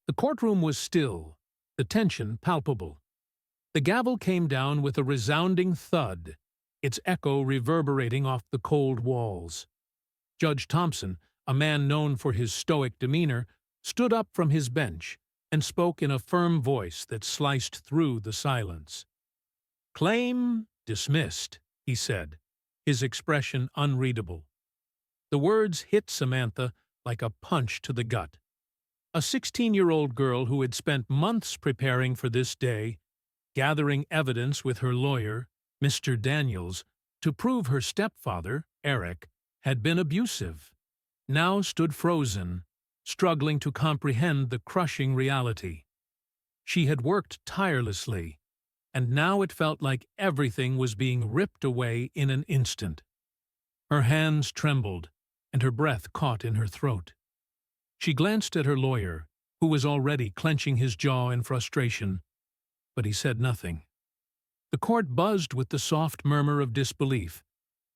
The courtroom was still, the tension palpable. The gavel came down with a resounding thud, its echo reverberating off the cold walls. Judge Thompson, a man known for his stoic demeanor, stood up from his bench and spoke in a firm voice that sliced through the silence. "Claim dismissed," he said, his expression unreadable. The words hit Samantha like a punch to the gut. A 16-year-old girl who had spent months preparing for this day, gathering evidence with her lawyer, Mr. Daniels, to prove her stepfather, Eric, had been abusive, now stood frozen, struggling to comprehend the crushing reality. She had worked tirelessly, and now it felt like everything was being ripped away in an instant. Her hands trembled, and her breath caught in her throat. She glanced at her lawyer, who was already clenching his jaw in frustration, but he said nothing. The court buzzed with the soft murmur of disbelief,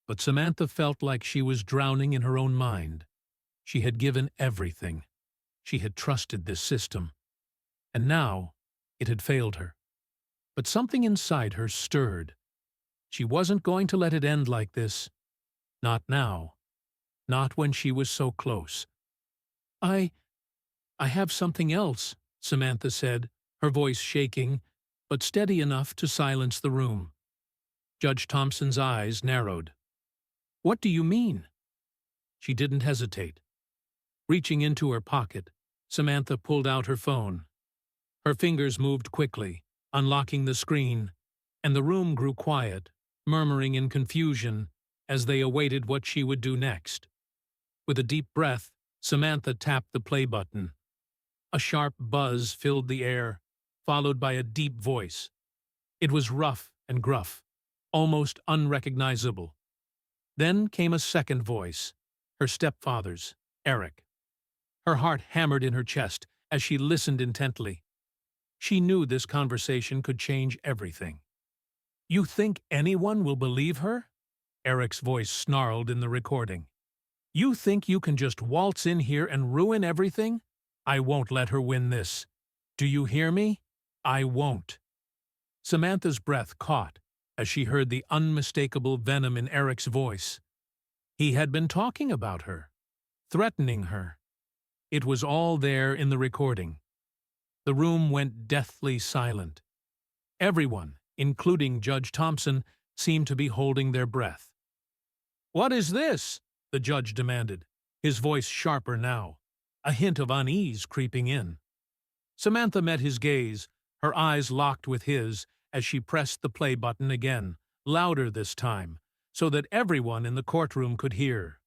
but Samantha felt like she was drowning in her own mind. She had given everything. She had trusted this system. And now it had failed her. But something inside her stirred. She wasn't going to let it end like this. Not now. Not when she was so close. I have something else," Samantha said, her voice shaking, but steady enough to silence the room. Judge Thompson's eyes narrowed. "What do you mean?" She didn't hesitate. Reaching into her pocket, Samantha pulled out her phone. Her fingers moved quickly, unlocking the screen, and the room grew quiet, murmuring in confusion as they awaited what she would do next. With a deep breath, Samantha tapped the play button. A sharp buzz filled the air, followed by a deep voice. It was rough and gruff, almost unrecognizable. Then came a second voice, her stepfather's, Eric. Her heart hammered in her chest as she listened intently. She knew this conversation could change everything. "You think anyone will believe her?" Eric's voice snarled in the recording. "You think you can just waltz in here and ruin everything? I won't let her win this. Do you hear me? I won't." Samantha's breath caught as she heard the unmistakable venom in Eric's voice. He had been talking about her, threatening her. It was all there in the recording. The room went deathly silent. Everyone, including Judge Thompson, seemed to be holding their breath. "What is this?" the judge demanded, his voice sharper now, a hint of unease creeping in. Samantha met his gaze, her eyes locked with his as she pressed the play button again, louder this time, so that everyone in the courtroom could hear.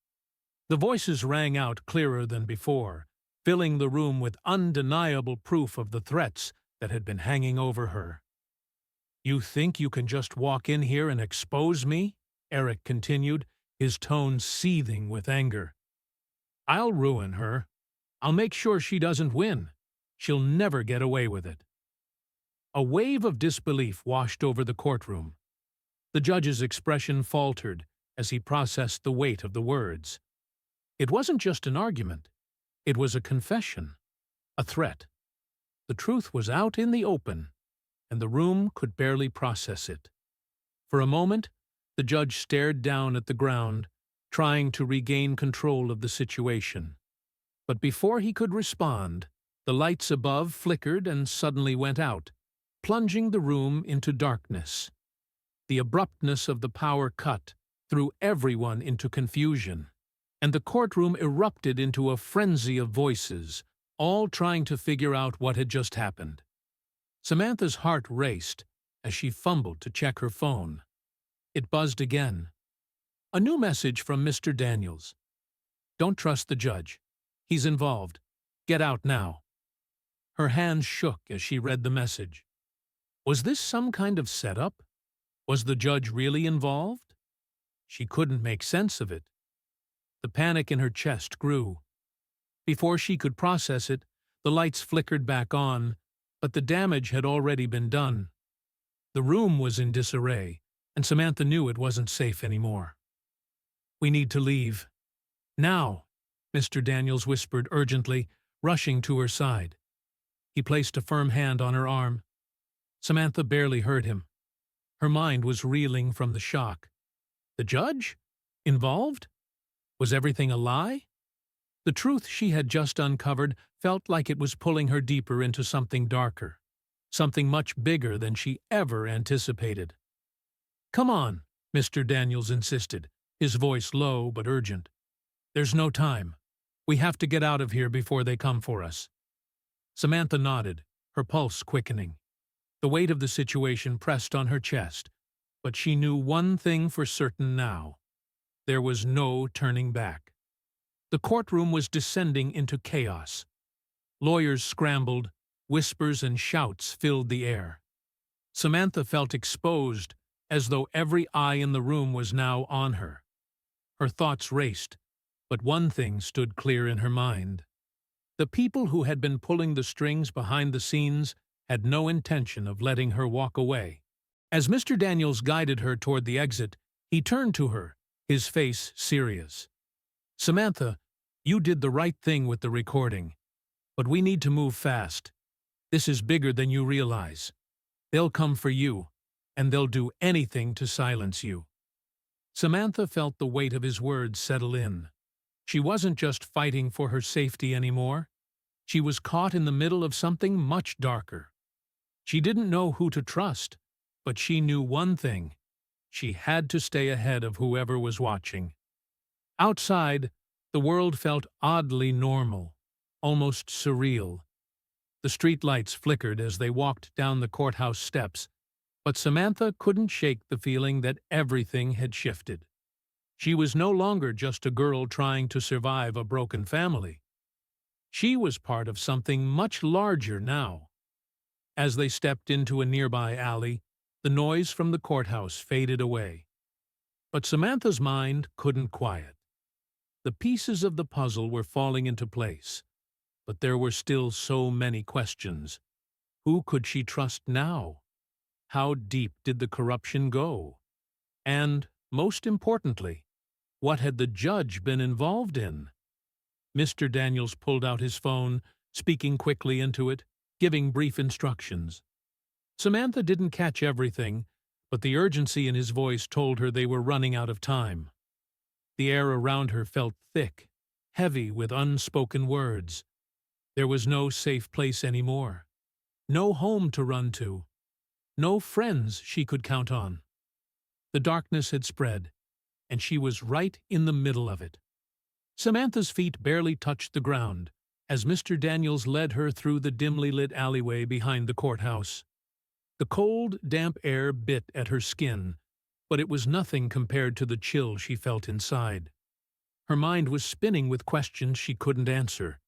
The voices rang out clearer than before, filling the room with undeniable proof of the threats that had been hanging over her. "You think you can just walk in here and expose me?" Eric continued, his tone seething with anger. "I'll ruin her. I'll make sure she doesn't win. She'll never get away with it." A wave of disbelief washed over the courtroom. The judge's expression faltered as he processed the weight of the words. It wasn't just an argument. It was a confession, a threat. The truth was out in the open, and the room could barely process it. For a moment, the judge stared down at the ground, trying to regain control of the situation. But before he could respond, the lights above flickered and suddenly went out, plunging the room into darkness. The abruptness of the power cut threw everyone into confusion, and the courtroom erupted into a frenzy of voices, all trying to figure out what had just happened. Samantha's heart raced as she fumbled to check her phone. It buzzed again. A new message from Mr. Daniels. "Don't trust the judge. He's involved. Get out now." Her hands shook as she read the message. Was this some kind of setup? Was the judge really involved? She couldn't make sense of it. The panic in her chest grew. Before she could process it, the lights flickered back on, but the damage had already been done. The room was in disarray, and Samantha knew it wasn't safe anymore. "We need to leave. Now," Mr. Daniels whispered urgently, rushing to her side. He placed a firm hand on her arm. Samantha barely heard him. Her mind was reeling from the shock. The judge? Involved? Was everything a lie? The truth she had just uncovered felt like it was pulling her deeper into something darker, something much bigger than she ever anticipated. "Come on," Mr. Daniels insisted, his voice low but urgent. "There's no time. We have to get out of here before they come for us." Samantha nodded, her pulse quickening. The weight of the situation pressed on her chest, but she knew one thing for certain now. There was no turning back. The courtroom was descending into chaos. Lawyers scrambled, whispers and shouts filled the air. Samantha felt exposed, as though every eye in the room was now on her. Her thoughts raced, but one thing stood clear in her mind. The people who had been pulling the strings behind the scenes had no intention of letting her walk away. As Mr. Daniels guided her toward the exit, he turned to her, his face serious. "Samantha, you did the right thing with the recording. But we need to move fast. This is bigger than you realize. They'll come for you, and they'll do anything to silence you." Samantha felt the weight of his words settle in. She wasn't just fighting for her safety anymore. She was caught in the middle of something much darker. She didn't know who to trust, but she knew one thing. She had to stay ahead of whoever was watching. Outside, the world felt oddly normal, almost surreal. The streetlights flickered as they walked down the courthouse steps, but Samantha couldn't shake the feeling that everything had shifted. She was no longer just a girl trying to survive a broken family. She was part of something much larger now. As they stepped into a nearby alley, the noise from the courthouse faded away. But Samantha's mind couldn't quiet. The pieces of the puzzle were falling into place, but there were still so many questions. Who could she trust now? How deep did the corruption go? And, most importantly, what had the judge been involved in? Mr. Daniels pulled out his phone, speaking quickly into it, giving brief instructions. Samantha didn't catch everything, but the urgency in his voice told her they were running out of time. The air around her felt thick, heavy with unspoken words. There was no safe place anymore, no home to run to, no friends she could count on. The darkness had spread, and she was right in the middle of it. Samantha's feet barely touched the ground as Mr. Daniels led her through the dimly lit alleyway behind the courthouse. The cold, damp air bit at her skin, but it was nothing compared to the chill she felt inside. Her mind was spinning with questions she couldn't answer,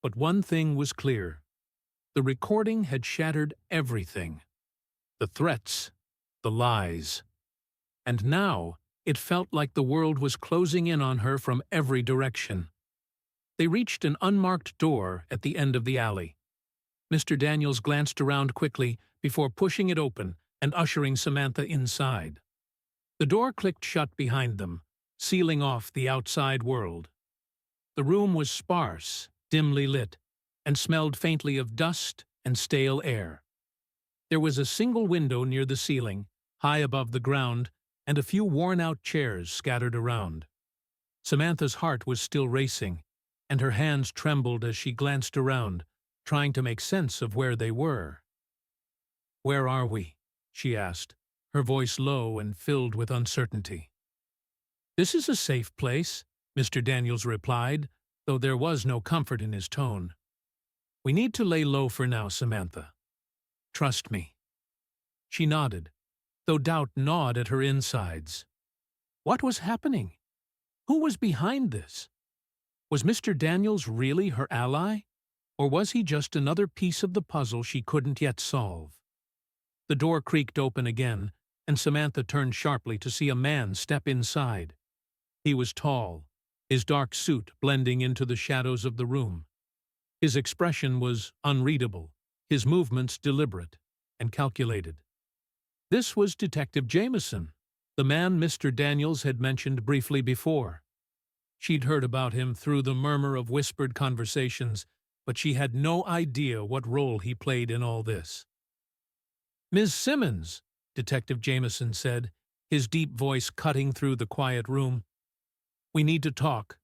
but one thing was clear. The recording had shattered everything. The threats, the lies. And now, it felt like the world was closing in on her from every direction. They reached an unmarked door at the end of the alley. Mr. Daniels glanced around quickly before pushing it open and ushering Samantha inside. The door clicked shut behind them, sealing off the outside world. The room was sparse, dimly lit, and smelled faintly of dust and stale air. There was a single window near the ceiling, high above the ground, and a few worn-out chairs scattered around. Samantha's heart was still racing, and her hands trembled as she glanced around, trying to make sense of where they were. "Where are we?" she asked, her voice low and filled with uncertainty. "This is a safe place," Mr. Daniels replied, though there was no comfort in his tone. "We need to lay low for now, Samantha. Trust me." She nodded, though doubt gnawed at her insides. What was happening? Who was behind this? Was Mr. Daniels really her ally, or was he just another piece of the puzzle she couldn't yet solve? The door creaked open again, and Samantha turned sharply to see a man step inside. He was tall, his dark suit blending into the shadows of the room. His expression was unreadable, his movements deliberate and calculated. This was Detective Jameson, the man Mr. Daniels had mentioned briefly before. She'd heard about him through the murmur of whispered conversations, but she had no idea what role he played in all this. "Ms. Simmons," Detective Jameson said, his deep voice cutting through the quiet room. "We need to talk."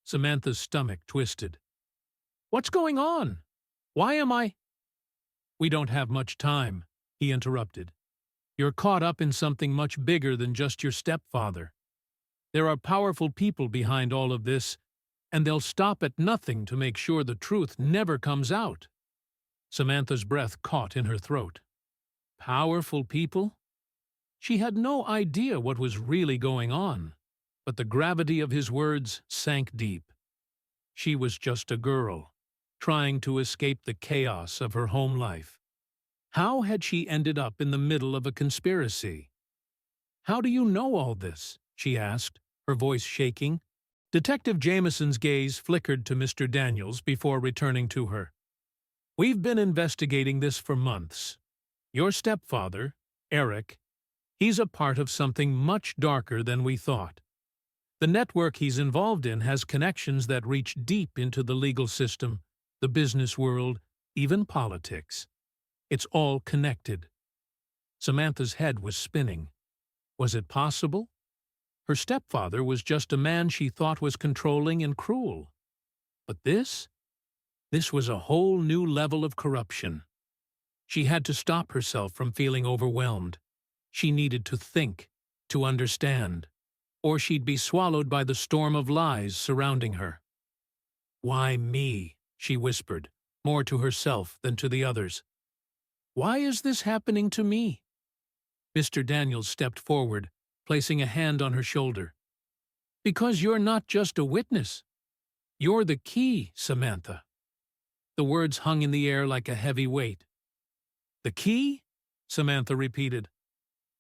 Samantha's stomach twisted. "What's going on? Why am I—" "We don't have much time," he interrupted. "You're caught up in something much bigger than just your stepfather. There are powerful people behind all of this, and they'll stop at nothing to make sure the truth never comes out." Samantha's breath caught in her throat. Powerful people? She had no idea what was really going on, but the gravity of his words sank deep. She was just a girl, trying to escape the chaos of her home life. How had she ended up in the middle of a conspiracy? "How do you know all this?" she asked, her voice shaking. Detective Jameson's gaze flickered to Mr. Daniels before returning to her. "We've been investigating this for months. Your stepfather, Eric, he's a part of something much darker than we thought. The network he's involved in has connections that reach deep into the legal system, the business world, even politics. It's all connected." Samantha's head was spinning. Was it possible? Her stepfather was just a man she thought was controlling and cruel. But this was a whole new level of corruption. She had to stop herself from feeling overwhelmed. She needed to think, to understand, or she'd be swallowed by the storm of lies surrounding her. "Why me?" she whispered, more to herself than to the others. "Why is this happening to me?" Mr. Daniels stepped forward, placing a hand on her shoulder. "Because you're not just a witness. You're the key, Samantha." The words hung in the air like a heavy weight. "The key?" Samantha repeated.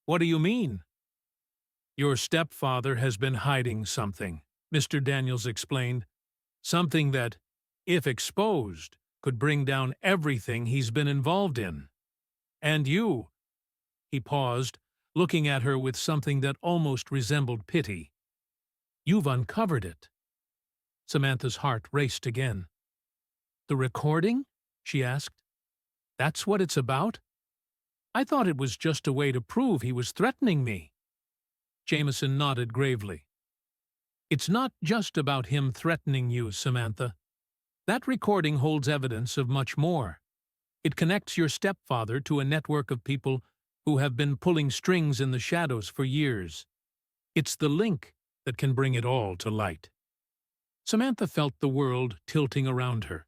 "What do you mean?" "Your stepfather has been hiding something," Mr. Daniels explained. "Something that, if exposed, could bring down everything he's been involved in. And you—" He paused, looking at her with something that almost resembled pity. "You've uncovered it." Samantha's heart raced again. "The recording?" she asked. "That's what it's about? I thought it was just a way to prove he was threatening me." Jameson nodded gravely. "It's not just about him threatening you, Samantha. That recording holds evidence of much more. It connects your stepfather to a network of people who have been pulling strings in the shadows for years. It's the link that can bring it all to light." Samantha felt the world tilting around her.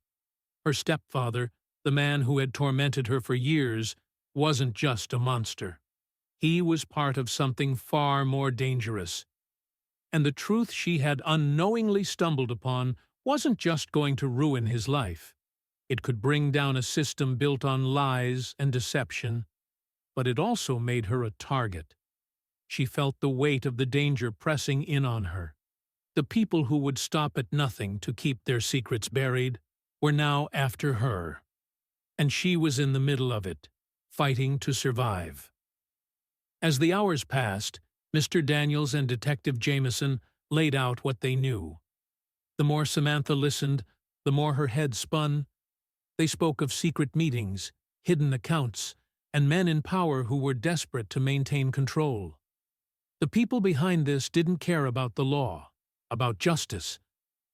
Her stepfather, the man who had tormented her for years, wasn't just a monster. He was part of something far more dangerous. And the truth she had unknowingly stumbled upon wasn't just going to ruin his life. It could bring down a system built on lies and deception, but it also made her a target. She felt the weight of the danger pressing in on her. The people who would stop at nothing to keep their secrets buried were now after her. And she was in the middle of it, fighting to survive. As the hours passed, Mr. Daniels and Detective Jameson laid out what they knew. The more Samantha listened, the more her head spun. They spoke of secret meetings, hidden accounts, and men in power who were desperate to maintain control. The people behind this didn't care about the law, about justice.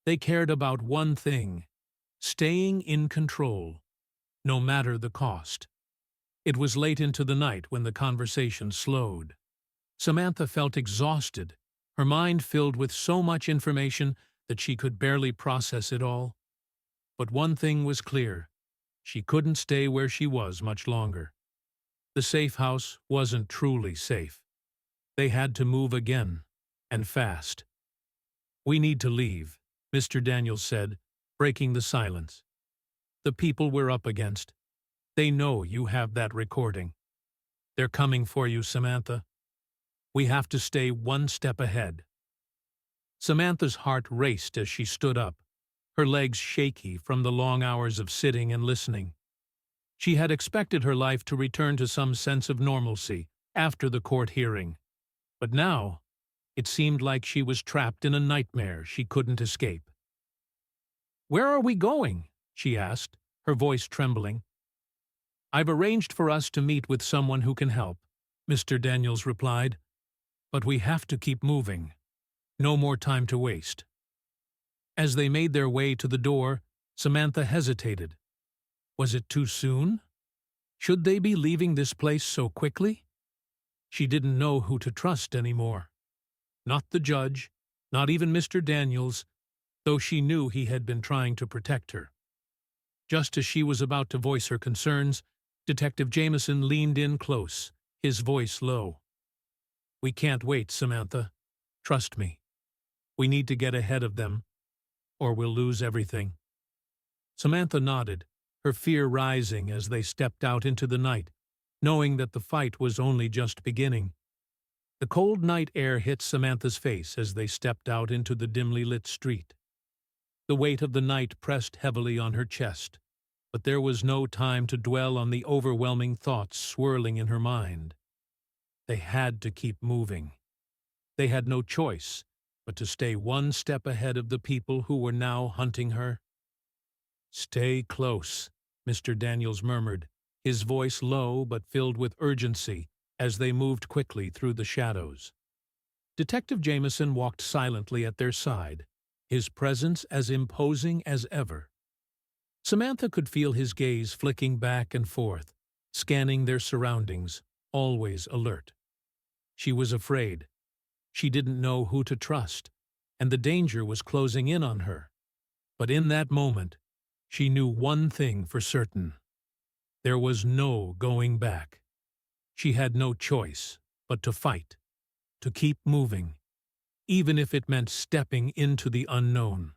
They cared about one thing: staying in control, no matter the cost. It was late into the night when the conversation slowed. Samantha felt exhausted, her mind filled with so much information that she could barely process it all. But one thing was clear: she couldn't stay where she was much longer. The safe house wasn't truly safe. They had to move again, and fast. "We need to leave," Mr. Daniels said, breaking the silence. "The people we're up against. They know you have that recording. They're coming for you, Samantha. We have to stay one step ahead." Samantha's heart raced as she stood up, her legs shaky from the long hours of sitting and listening. She had expected her life to return to some sense of normalcy after the court hearing, but now it seemed like she was trapped in a nightmare she couldn't escape. "Where are we going?" she asked, her voice trembling. "I've arranged for us to meet with someone who can help," Mr. Daniels replied. "But we have to keep moving. No more time to waste." As they made their way to the door, Samantha hesitated. Was it too soon? Should they be leaving this place so quickly? She didn't know who to trust anymore. Not the judge, not even Mr. Daniels, though she knew he had been trying to protect her. Just as she was about to voice her concerns, Detective Jameson leaned in close, his voice low. "We can't wait, Samantha. Trust me. We need to get ahead of them, or we'll lose everything." Samantha nodded, her fear rising as they stepped out into the night, knowing that the fight was only just beginning. The cold night air hit Samantha's face as they stepped out into the dimly lit street. The weight of the night pressed heavily on her chest, but there was no time to dwell on the overwhelming thoughts swirling in her mind. They had to keep moving. They had no choice but to stay one step ahead of the people who were now hunting her. "Stay close," Mr. Daniels murmured, his voice low but filled with urgency as they moved quickly through the shadows. Detective Jameson walked silently at their side, his presence as imposing as ever. Samantha could feel his gaze flicking back and forth, scanning their surroundings, always alert. She was afraid. She didn't know who to trust, and the danger was closing in on her. But in that moment, she knew one thing for certain. There was no going back. She had no choice but to fight, to keep moving, even if it meant stepping into the unknown.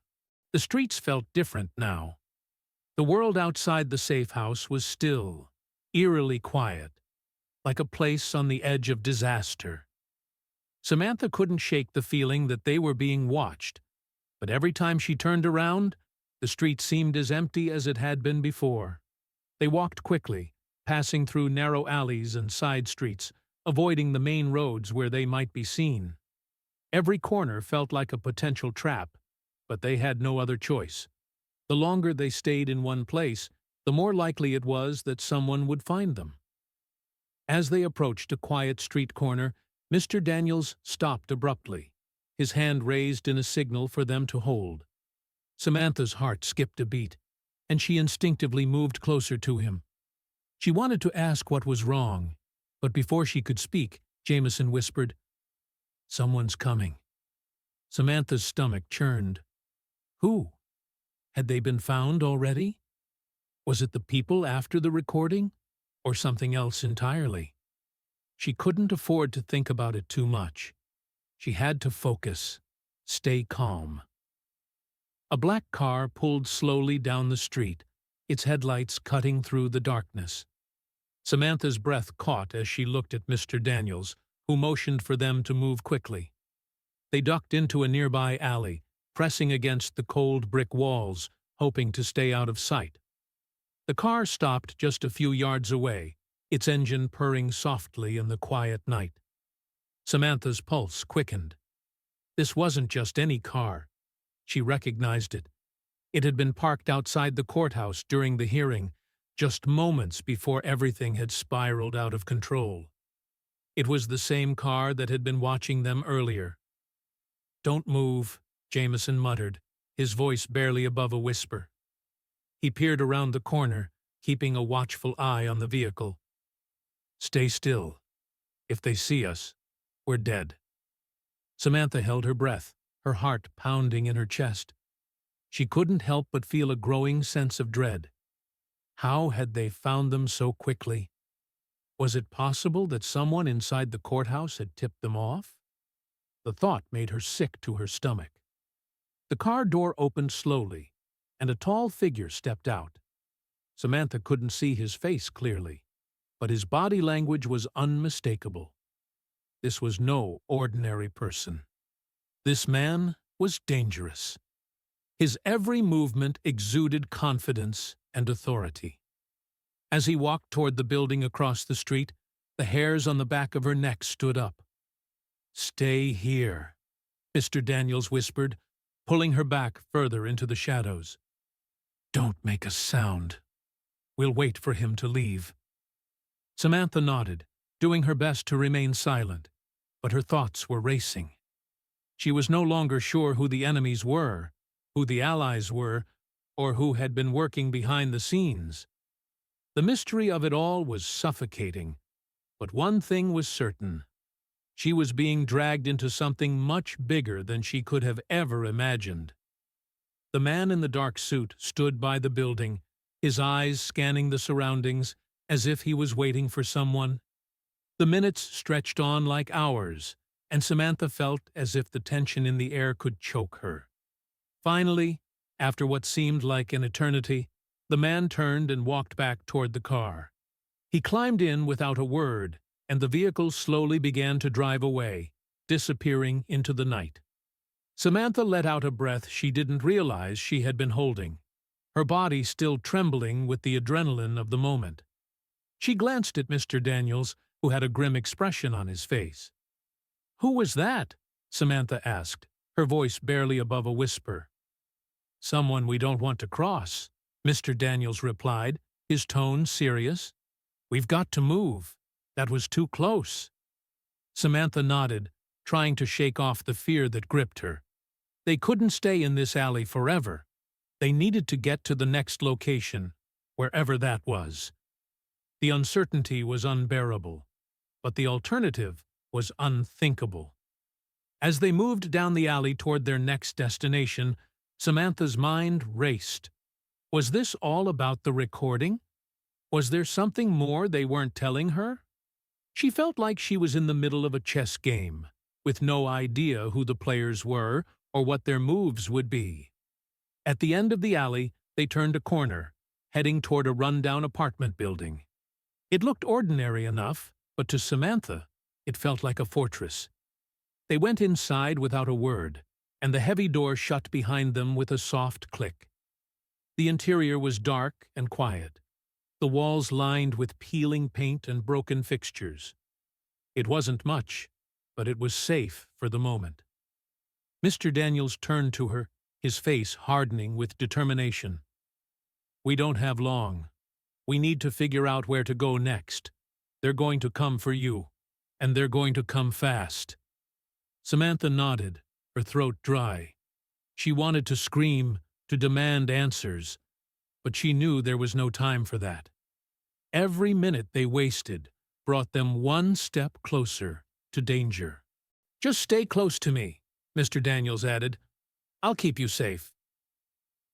The streets felt different now. The world outside the safe house was still, eerily quiet, like a place on the edge of disaster. Samantha couldn't shake the feeling that they were being watched, but every time she turned around, the street seemed as empty as it had been before. They walked quickly, passing through narrow alleys and side streets, avoiding the main roads where they might be seen. Every corner felt like a potential trap, but they had no other choice. The longer they stayed in one place, the more likely it was that someone would find them. As they approached a quiet street corner, Mr. Daniels stopped abruptly, his hand raised in a signal for them to hold. Samantha's heart skipped a beat, and she instinctively moved closer to him. She wanted to ask what was wrong, but before she could speak, Jameson whispered, "Someone's coming." Samantha's stomach churned. Who? Had they been found already? Was it the people after the recording, or something else entirely? She couldn't afford to think about it too much. She had to focus, stay calm. A black car pulled slowly down the street, its headlights cutting through the darkness. Samantha's breath caught as she looked at Mr. Daniels, who motioned for them to move quickly. They ducked into a nearby alley, pressing against the cold brick walls, hoping to stay out of sight. The car stopped just a few yards away, its engine purring softly in the quiet night. Samantha's pulse quickened. This wasn't just any car. She recognized it. It had been parked outside the courthouse during the hearing, just moments before everything had spiraled out of control. It was the same car that had been watching them earlier. "Don't move," Jameson muttered, his voice barely above a whisper. He peered around the corner, keeping a watchful eye on the vehicle. "Stay still. If they see us, we're dead." Samantha held her breath, her heart pounding in her chest. She couldn't help but feel a growing sense of dread. How had they found them so quickly? Was it possible that someone inside the courthouse had tipped them off? The thought made her sick to her stomach. The car door opened slowly, and a tall figure stepped out. Samantha couldn't see his face clearly, but his body language was unmistakable. This was no ordinary person. This man was dangerous. His every movement exuded confidence and authority. As he walked toward the building across the street, the hairs on the back of her neck stood up. "Stay here," Mr. Daniels whispered, pulling her back further into the shadows. Don't make a sound. We'll wait for him to leave. Samantha nodded, doing her best to remain silent, but her thoughts were racing. She was no longer sure who the enemies were, who the allies were, or who had been working behind the scenes. The mystery of it all was suffocating, but one thing was certain. She was being dragged into something much bigger than she could have ever imagined. The man in the dark suit stood by the building, his eyes scanning the surroundings as if he was waiting for someone. The minutes stretched on like hours, and Samantha felt as if the tension in the air could choke her. Finally, after what seemed like an eternity, the man turned and walked back toward the car. He climbed in without a word, and the vehicle slowly began to drive away, disappearing into the night. Samantha let out a breath she didn't realize she had been holding, her body still trembling with the adrenaline of the moment. She glanced at Mr. Daniels, who had a grim expression on his face. "Who was that?" Samantha asked, her voice barely above a whisper. "Someone we don't want to cross," Mr. Daniels replied, his tone serious. "We've got to move. That was too close." Samantha nodded, trying to shake off the fear that gripped her. They couldn't stay in this alley forever. They needed to get to the next location, wherever that was. The uncertainty was unbearable, but the alternative was unthinkable. As they moved down the alley toward their next destination, Samantha's mind raced. Was this all about the recording? Was there something more they weren't telling her? She felt like she was in the middle of a chess game, with no idea who the players were or what their moves would be. At the end of the alley, they turned a corner, heading toward a rundown apartment building. It looked ordinary enough, but to Samantha, it felt like a fortress. They went inside without a word, and the heavy door shut behind them with a soft click. The interior was dark and quiet, the walls lined with peeling paint and broken fixtures. It wasn't much, but it was safe for the moment. Mr. Daniels turned to her, his face hardening with determination. "We don't have long. We need to figure out where to go next. They're going to come for you, and they're going to come fast." Samantha nodded, her throat dry. She wanted to scream, to demand answers, but she knew there was no time for that. Every minute they wasted brought them one step closer to danger. "Just stay close to me," Mr. Daniels added. "I'll keep you safe."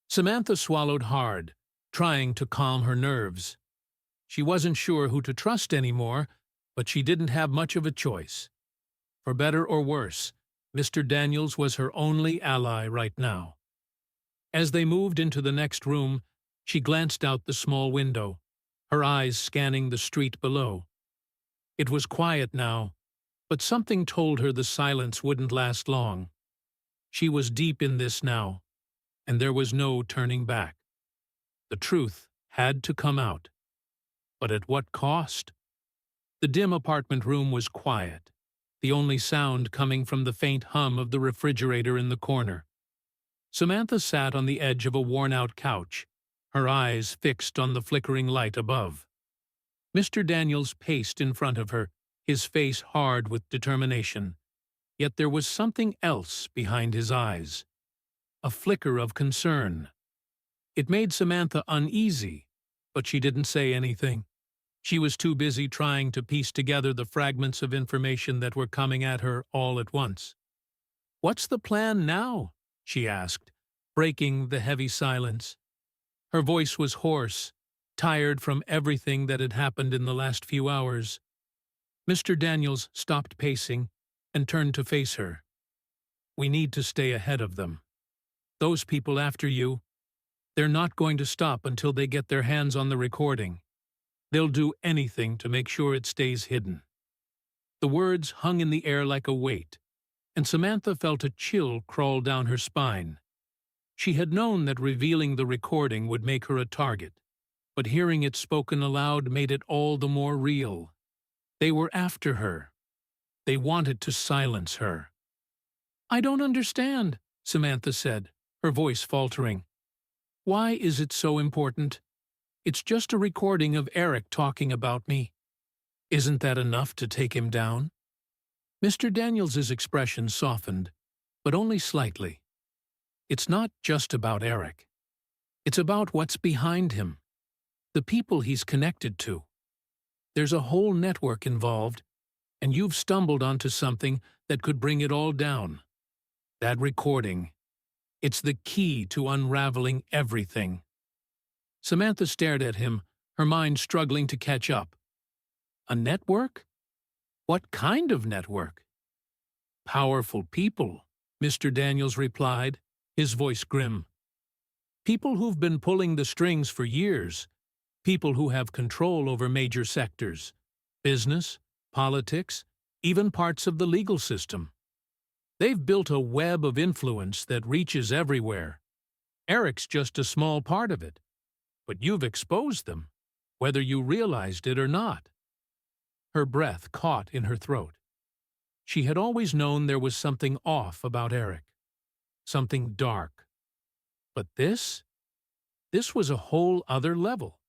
Samantha swallowed hard, trying to calm her nerves. She wasn't sure who to trust anymore, but she didn't have much of a choice. For better or worse, Mr. Daniels was her only ally right now. As they moved into the next room, she glanced out the small window, her eyes scanning the street below. It was quiet now, but something told her the silence wouldn't last long. She was deep in this now, and there was no turning back. The truth had to come out. But at what cost? The dim apartment room was quiet, the only sound coming from the faint hum of the refrigerator in the corner. Samantha sat on the edge of a worn-out couch, her eyes fixed on the flickering light above. Mr. Daniels paced in front of her, his face hard with determination. Yet there was something else behind his eyes, a flicker of concern. It made Samantha uneasy, but she didn't say anything. She was too busy trying to piece together the fragments of information that were coming at her all at once. "What's the plan now?" she asked, breaking the heavy silence. Her voice was hoarse, tired from everything that had happened in the last few hours. Mr. Daniels stopped pacing and turned to face her. "We need to stay ahead of them. Those people after you, they're not going to stop until they get their hands on the recording. They'll do anything to make sure it stays hidden." The words hung in the air like a weight, and Samantha felt a chill crawl down her spine. She had known that revealing the recording would make her a target, but hearing it spoken aloud made it all the more real. They were after her. They wanted to silence her. "I don't understand," Samantha said, her voice faltering. Why is it so important? It's just a recording of Eric talking about me. Isn't that enough to take him down? Mr. Daniels's expression softened, but only slightly. It's not just about Eric. It's about what's behind him, the people he's connected to. There's a whole network involved, and you've stumbled onto something that could bring it all down. That recording. It's the key to unraveling everything. Samantha stared at him, her mind struggling to catch up. A network? What kind of network? Powerful people, Mr. Daniels replied, his voice grim. People who've been pulling the strings for years. People who have control over major sectors. Business, politics, even parts of the legal system. They've built a web of influence that reaches everywhere. Eric's just a small part of it. But you've exposed them, whether you realized it or not. Her breath caught in her throat. She had always known there was something off about Eric. Something dark. But this was a whole other level.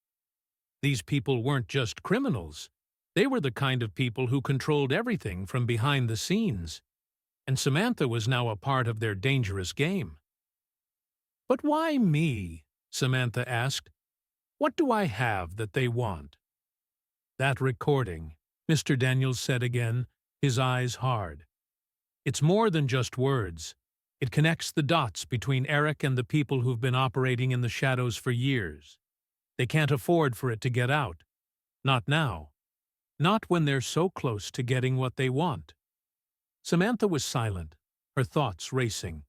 These people weren't just criminals. They were the kind of people who controlled everything from behind the scenes. And Samantha was now a part of their dangerous game. But why me? Samantha asked. What do I have that they want? That recording, Mr. Daniels said again, his eyes hard. It's more than just words. It connects the dots between Eric and the people who've been operating in the shadows for years. They can't afford for it to get out. Not now. Not when they're so close to getting what they want. Samantha was silent, her thoughts racing.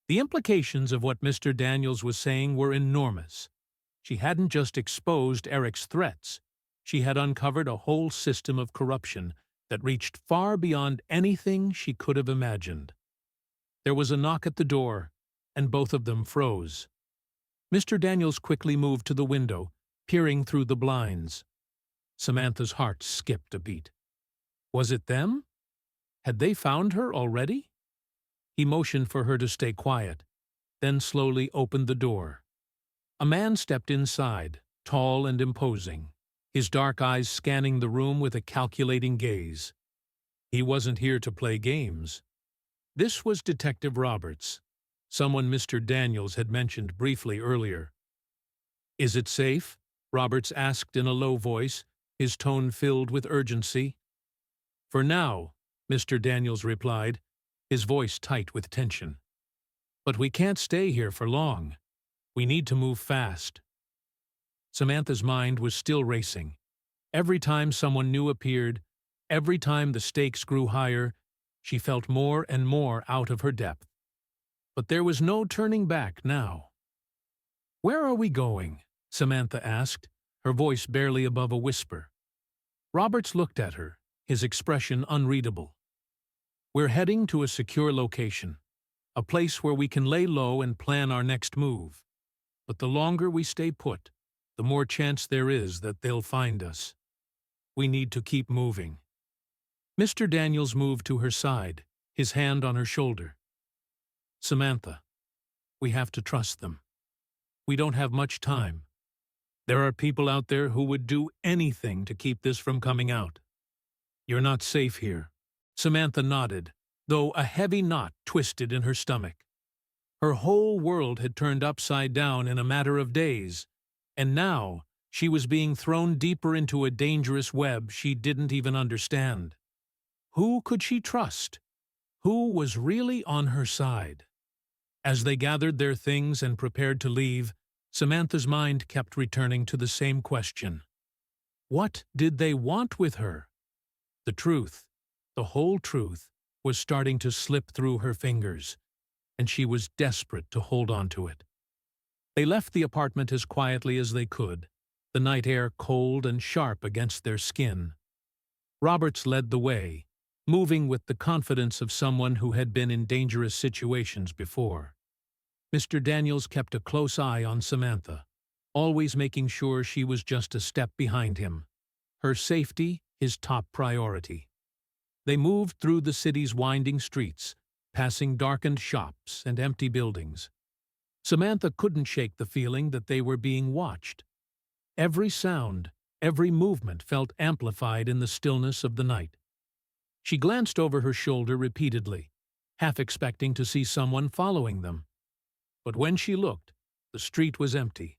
The implications of what Mr. Daniels was saying were enormous. She hadn't just exposed Eric's threats. She had uncovered a whole system of corruption that reached far beyond anything she could have imagined. There was a knock at the door, and both of them froze. Mr. Daniels quickly moved to the window, peering through the blinds. Samantha's heart skipped a beat. Was it them? Had they found her already? He motioned for her to stay quiet, then slowly opened the door. A man stepped inside, tall and imposing, his dark eyes scanning the room with a calculating gaze. He wasn't here to play games. This was Detective Roberts, someone Mr. Daniels had mentioned briefly earlier. Is it safe? Roberts asked in a low voice, his tone filled with urgency. For now, Mr. Daniels replied, his voice tight with tension. But we can't stay here for long. We need to move fast. Samantha's mind was still racing. Every time someone new appeared, every time the stakes grew higher, she felt more and more out of her depth. But there was no turning back now. Where are we going? Samantha asked, her voice barely above a whisper. Roberts looked at her, his expression unreadable. We're heading to a secure location, a place where we can lay low and plan our next move. But the longer we stay put, the more chance there is that they'll find us. We need to keep moving. Mr. Daniels moved to her side, his hand on her shoulder. Samantha, we have to trust them. We don't have much time. There are people out there who would do anything to keep this from coming out. You're not safe here. Samantha nodded, though a heavy knot twisted in her stomach. Her whole world had turned upside down in a matter of days, and now she was being thrown deeper into a dangerous web she didn't even understand. Who could she trust? Who was really on her side? As they gathered their things and prepared to leave, Samantha's mind kept returning to the same question. What did they want with her? The truth, the whole truth, was starting to slip through her fingers, and she was desperate to hold on to it. They left the apartment as quietly as they could, the night air cold and sharp against their skin. Roberts led the way, moving with the confidence of someone who had been in dangerous situations before. Mr. Daniels kept a close eye on Samantha, always making sure she was just a step behind him. Her safety, his top priority. They moved through the city's winding streets, passing darkened shops and empty buildings. Samantha couldn't shake the feeling that they were being watched. Every sound, every movement felt amplified in the stillness of the night. She glanced over her shoulder repeatedly, half expecting to see someone following them. But when she looked, the street was empty.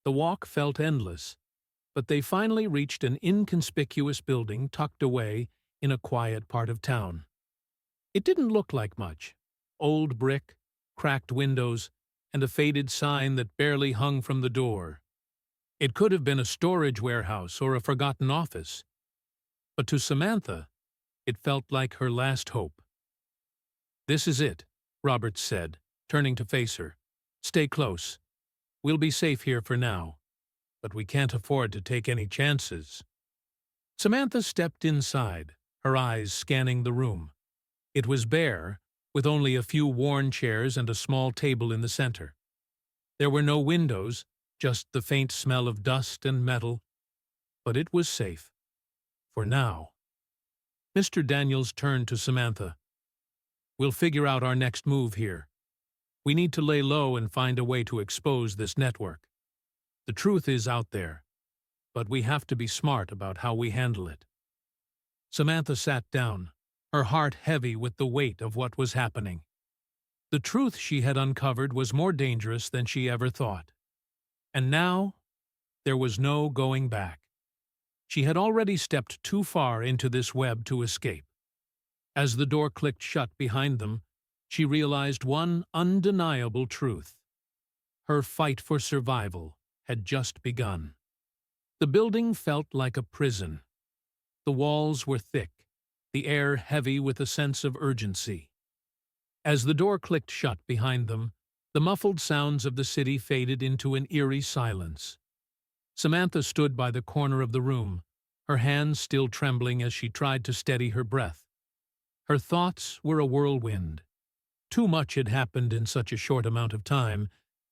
The walk felt endless, but they finally reached an inconspicuous building tucked away in a quiet part of town. It didn't look like much. Old brick, cracked windows, and a faded sign that barely hung from the door. It could have been a storage warehouse or a forgotten office. But to Samantha, it felt like her last hope. "This is it," Roberts said, turning to face her. "Stay close. We'll be safe here for now, but we can't afford to take any chances." Samantha stepped inside, her eyes scanning the room. It was bare, with only a few worn chairs and a small table in the center. There were no windows, just the faint smell of dust and metal, but it was safe. For now. Mr. Daniels turned to Samantha. "We'll figure out our next move here. We need to lay low and find a way to expose this network. The truth is out there, but we have to be smart about how we handle it." Samantha sat down, her heart heavy with the weight of what was happening. The truth she had uncovered was more dangerous than she ever thought. And now, there was no going back. She had already stepped too far into this web to escape. As the door clicked shut behind them, she realized one undeniable truth. Her fight for survival had just begun. The building felt like a prison. The walls were thick, the air heavy with a sense of urgency. As the door clicked shut behind them, the muffled sounds of the city faded into an eerie silence. Samantha stood by the corner of the room, her hands still trembling as she tried to steady her breath. Her thoughts were a whirlwind. Too much had happened in such a short amount of time,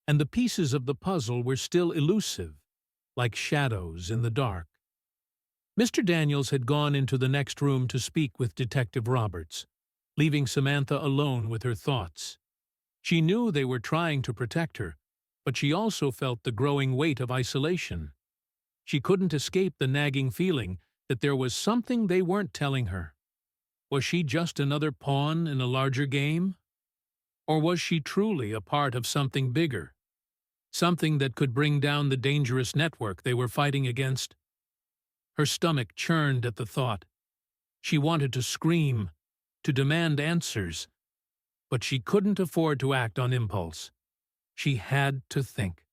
and the pieces of the puzzle were still elusive, like shadows in the dark. Mr. Daniels had gone into the next room to speak with Detective Roberts, leaving Samantha alone with her thoughts. She knew they were trying to protect her, but she also felt the growing weight of isolation. She couldn't escape the nagging feeling that there was something they weren't telling her. Was she just another pawn in a larger game? Or was she truly a part of something bigger? Something that could bring down the dangerous network they were fighting against? Her stomach churned at the thought. She wanted to scream, to demand answers, but she couldn't afford to act on impulse. She had to think,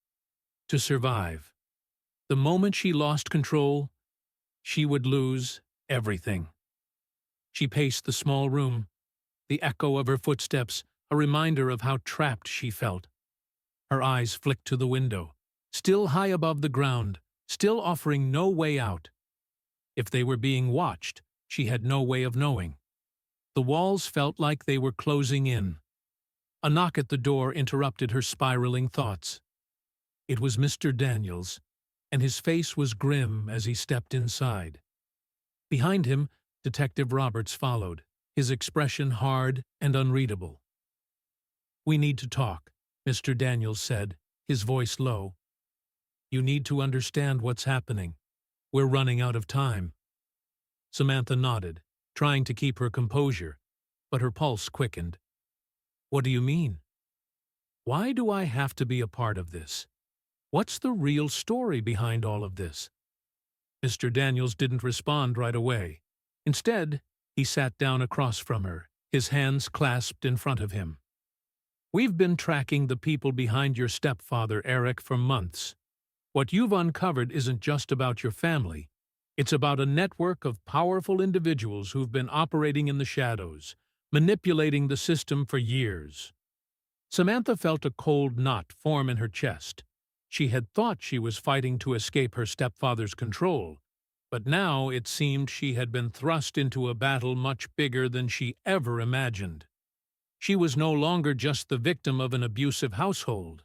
to survive. The moment she lost control, she would lose everything. She paced the small room, the echo of her footsteps a reminder of how trapped she felt. Her eyes flicked to the window, still high above the ground, still offering no way out. If they were being watched, she had no way of knowing. The walls felt like they were closing in. A knock at the door interrupted her spiraling thoughts. It was Mr. Daniels, and his face was grim as he stepped inside. Behind him, Detective Roberts followed, his expression hard and unreadable. "We need to talk," Mr. Daniels said, his voice low. "You need to understand what's happening. We're running out of time." Samantha nodded, trying to keep her composure, but her pulse quickened. "What do you mean? Why do I have to be a part of this? What's the real story behind all of this?" Mr. Daniels didn't respond right away. Instead, he sat down across from her, his hands clasped in front of him. "We've been tracking the people behind your stepfather, Eric, for months. What you've uncovered isn't just about your family. It's about a network of powerful individuals who've been operating in the shadows, manipulating the system for years." Samantha felt a cold knot form in her chest. She had thought she was fighting to escape her stepfather's control, but now it seemed she had been thrust into a battle much bigger than she ever imagined. She was no longer just the victim of an abusive household.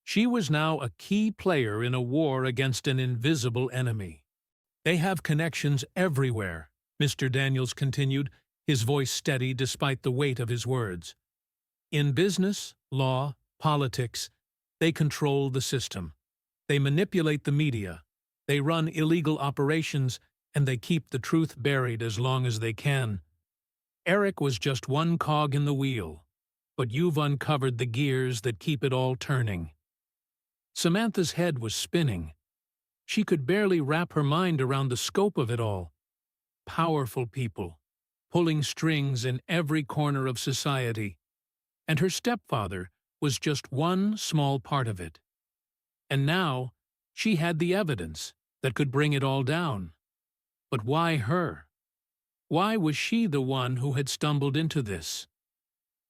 She was now a key player in a war against an invisible enemy. "They have connections everywhere," Mr. Daniels continued, his voice steady despite the weight of his words. "In business, law, politics, They control the system. They manipulate the media. They run illegal operations, and they keep the truth buried as long as they can. Eric was just one cog in the wheel, but you've uncovered the gears that keep it all turning. Samantha's head was spinning. She could barely wrap her mind around the scope of it all. Powerful people, pulling strings in every corner of society. And her stepfather was just one small part of it. And now, she had the evidence that could bring it all down. But why her? Why was she the one who had stumbled into this?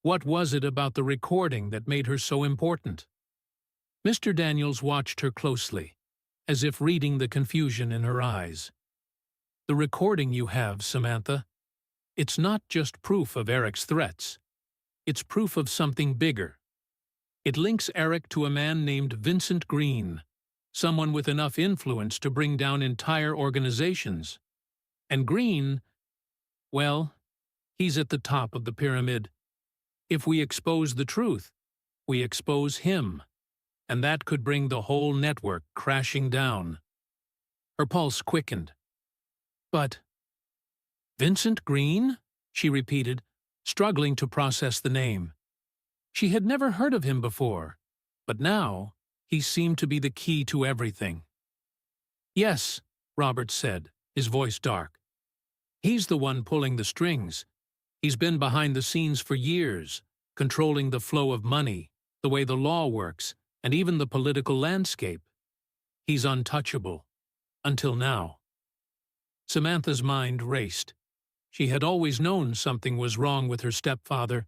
What was it about the recording that made her so important? Mr. Daniels watched her closely, as if reading the confusion in her eyes. The recording you have, Samantha, it's not just proof of Eric's threats. It's proof of something bigger. It links Eric to a man named Vincent Green, someone with enough influence to bring down entire organizations. And Green, well, he's at the top of the pyramid. If we expose the truth, we expose him, and that could bring the whole network crashing down. Her pulse quickened. But Vincent Green? She repeated, struggling to process the name. She had never heard of him before, but now he seemed to be the key to everything. Yes, Robert said, his voice dark. He's the one pulling the strings. He's been behind the scenes for years, controlling the flow of money, the way the law works, and even the political landscape. He's untouchable. Until now. Samantha's mind raced. She had always known something was wrong with her stepfather,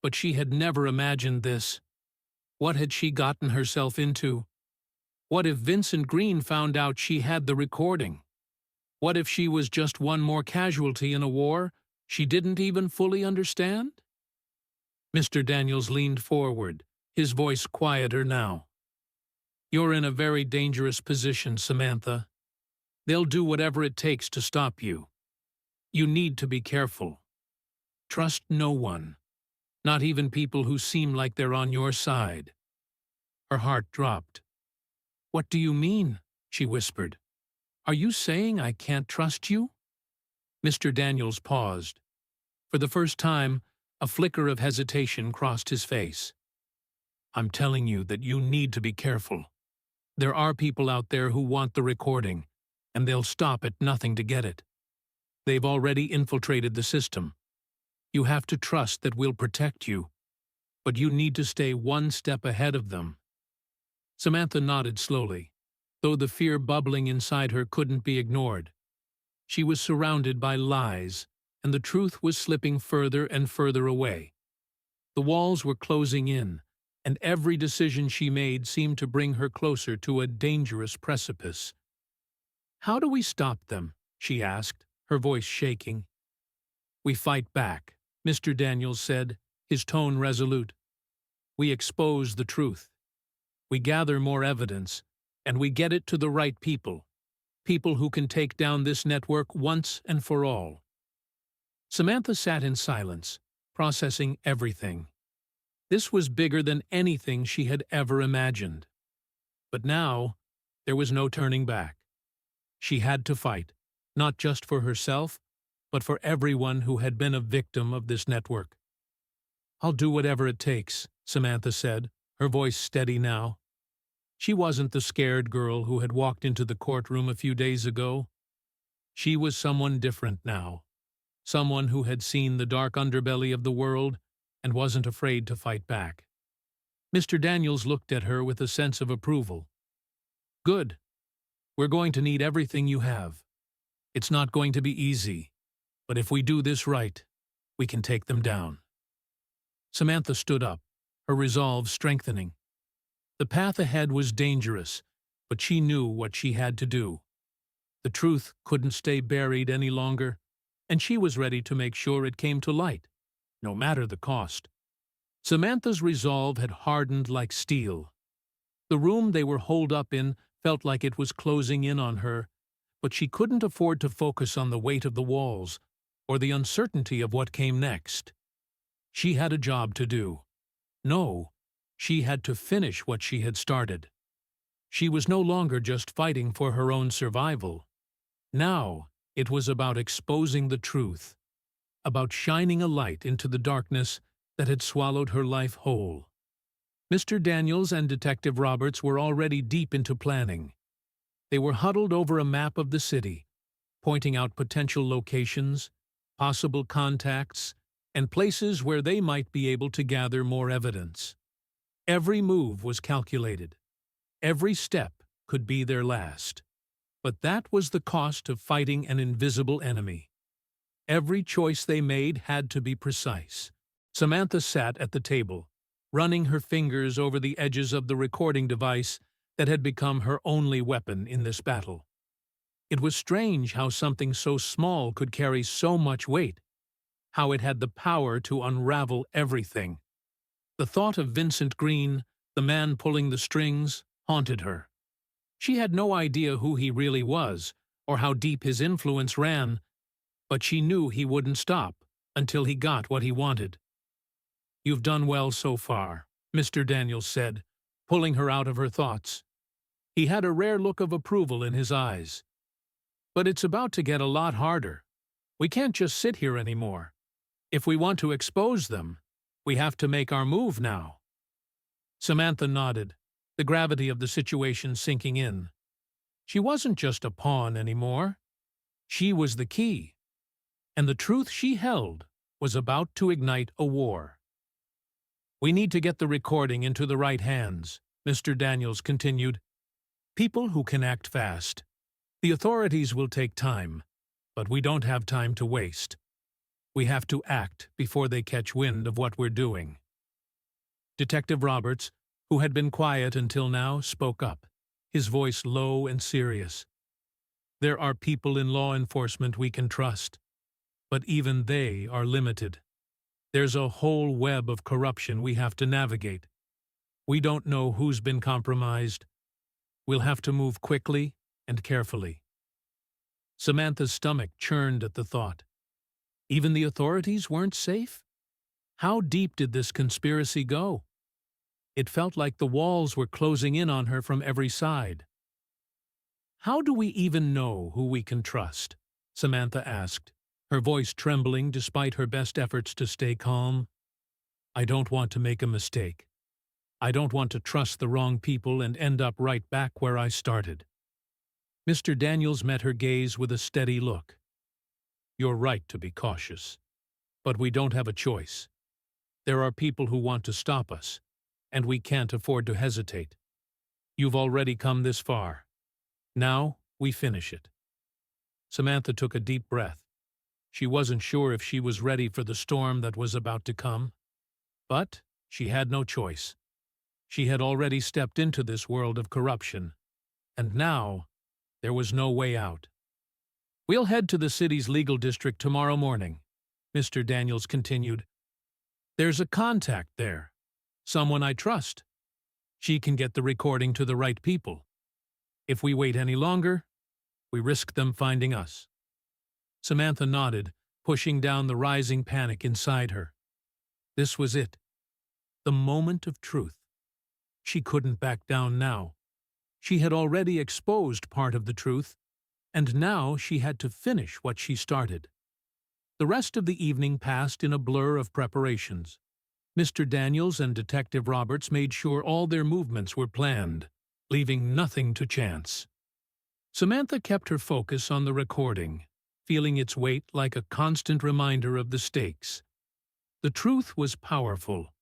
but she had never imagined this. What had she gotten herself into? What if Vincent Green found out she had the recording? What if she was just one more casualty in a war she didn't even fully understand? Mr. Daniels leaned forward, his voice quieter now. You're in a very dangerous position, Samantha. They'll do whatever it takes to stop you. You need to be careful. Trust no one, not even people who seem like they're on your side. Her heart dropped. What do you mean? She whispered. Are you saying I can't trust you? Mr. Daniels paused. For the first time, a flicker of hesitation crossed his face. I'm telling you that you need to be careful. There are people out there who want the recording, and they'll stop at nothing to get it. They've already infiltrated the system. You have to trust that we'll protect you, but you need to stay one step ahead of them. Samantha nodded slowly, though the fear bubbling inside her couldn't be ignored. She was surrounded by lies, and the truth was slipping further and further away. The walls were closing in, and every decision she made seemed to bring her closer to a dangerous precipice. How do we stop them? She asked, her voice shaking. We fight back, Mr. Daniels said, his tone resolute. We expose the truth. We gather more evidence, and we get it to the right people, people who can take down this network once and for all. Samantha sat in silence, processing everything. This was bigger than anything she had ever imagined. But now, there was no turning back. She had to fight, not just for herself, but for everyone who had been a victim of this network. I'll do whatever it takes, Samantha said, her voice steady now. She wasn't the scared girl who had walked into the courtroom a few days ago. She was someone different now, someone who had seen the dark underbelly of the world and wasn't afraid to fight back. Mr. Daniels looked at her with a sense of approval. Good. We're going to need everything you have. It's not going to be easy, but if we do this right, we can take them down. Samantha stood up, her resolve strengthening. The path ahead was dangerous, but she knew what she had to do. The truth couldn't stay buried any longer, and she was ready to make sure it came to light, no matter the cost. Samantha's resolve had hardened like steel. The room they were holed up in felt like it was closing in on her, but she couldn't afford to focus on the weight of the walls or the uncertainty of what came next. She had a job to do. No, She had to finish what she had started. She was no longer just fighting for her own survival. Now, it was about exposing the truth, about shining a light into the darkness that had swallowed her life whole. Mr. Daniels and Detective Roberts were already deep into planning. They were huddled over a map of the city, pointing out potential locations, possible contacts, and places where they might be able to gather more evidence. Every move was calculated. Every step could be their last. But that was the cost of fighting an invisible enemy. Every choice they made had to be precise. Samantha sat at the table, running her fingers over the edges of the recording device that had become her only weapon in this battle. It was strange how something so small could carry so much weight, how it had the power to unravel everything. The thought of Vincent Green, the man pulling the strings, haunted her. She had no idea who he really was, or how deep his influence ran, but she knew he wouldn't stop until he got what he wanted. "You've done well so far," Mr. Daniels said, pulling her out of her thoughts. He had a rare look of approval in his eyes. "But it's about to get a lot harder. We can't just sit here anymore. If we want to expose them, we have to make our move now." Samantha nodded, the gravity of the situation sinking in. She wasn't just a pawn anymore. She was the key. And the truth she held was about to ignite a war. "We need to get the recording into the right hands," Mr. Daniels continued. "People who can act fast. The authorities will take time, but we don't have time to waste. We have to act before they catch wind of what we're doing." Detective Roberts, who had been quiet until now, spoke up, his voice low and serious. "There are people in law enforcement we can trust, but even they are limited. There's a whole web of corruption we have to navigate. We don't know who's been compromised. We'll have to move quickly and carefully." Samantha's stomach churned at the thought. Even the authorities weren't safe? How deep did this conspiracy go? It felt like the walls were closing in on her from every side. "How do we even know who we can trust?" Samantha asked, her voice trembling despite her best efforts to stay calm. "I don't want to make a mistake. I don't want to trust the wrong people and end up right back where I started." Mr. Daniels met her gaze with a steady look. "You're right to be cautious. But we don't have a choice. There are people who want to stop us, and we can't afford to hesitate. You've already come this far. Now we finish it." Samantha took a deep breath. She wasn't sure if she was ready for the storm that was about to come. But she had no choice. She had already stepped into this world of corruption, and now there was no way out. "We'll head to the city's legal district tomorrow morning," Mr. Daniels continued. "There's a contact there, someone I trust. She can get the recording to the right people. If we wait any longer, we risk them finding us." Samantha nodded, pushing down the rising panic inside her. This was it. The moment of truth. She couldn't back down now. She had already exposed part of the truth, and now she had to finish what she started. The rest of the evening passed in a blur of preparations. Mr. Daniels and Detective Roberts made sure all their movements were planned, leaving nothing to chance. Samantha kept her focus on the recording, feeling its weight like a constant reminder of the stakes. The truth was powerful,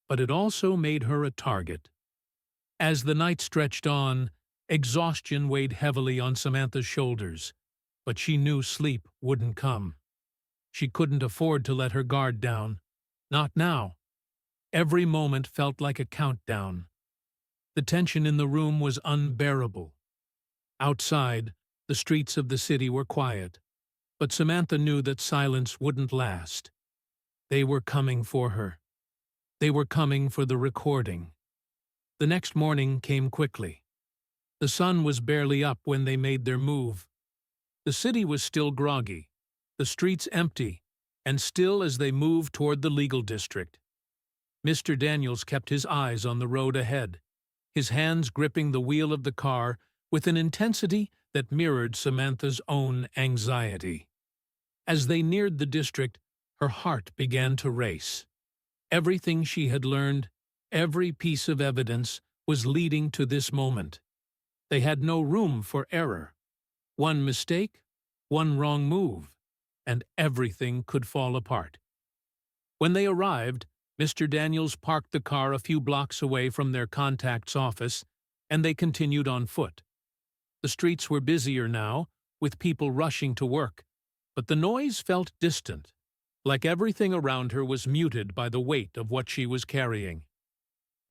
but it also made her a target. As the night stretched on, exhaustion weighed heavily on Samantha's shoulders, but she knew sleep wouldn't come. She couldn't afford to let her guard down. Not now. Every moment felt like a countdown. The tension in the room was unbearable. Outside, the streets of the city were quiet, but Samantha knew that silence wouldn't last. They were coming for her. They were coming for the recording. The next morning came quickly. The sun was barely up when they made their move. The city was still groggy, the streets empty, and still as they moved toward the legal district. Mr. Daniels kept his eyes on the road ahead, his hands gripping the wheel of the car with an intensity that mirrored Samantha's own anxiety. As they neared the district, her heart began to race. Everything she had learned, every piece of evidence, was leading to this moment. They had no room for error. One mistake, one wrong move, and everything could fall apart. When they arrived, Mr. Daniels parked the car a few blocks away from their contact's office, and they continued on foot. The streets were busier now, with people rushing to work, but the noise felt distant, like everything around her was muted by the weight of what she was carrying.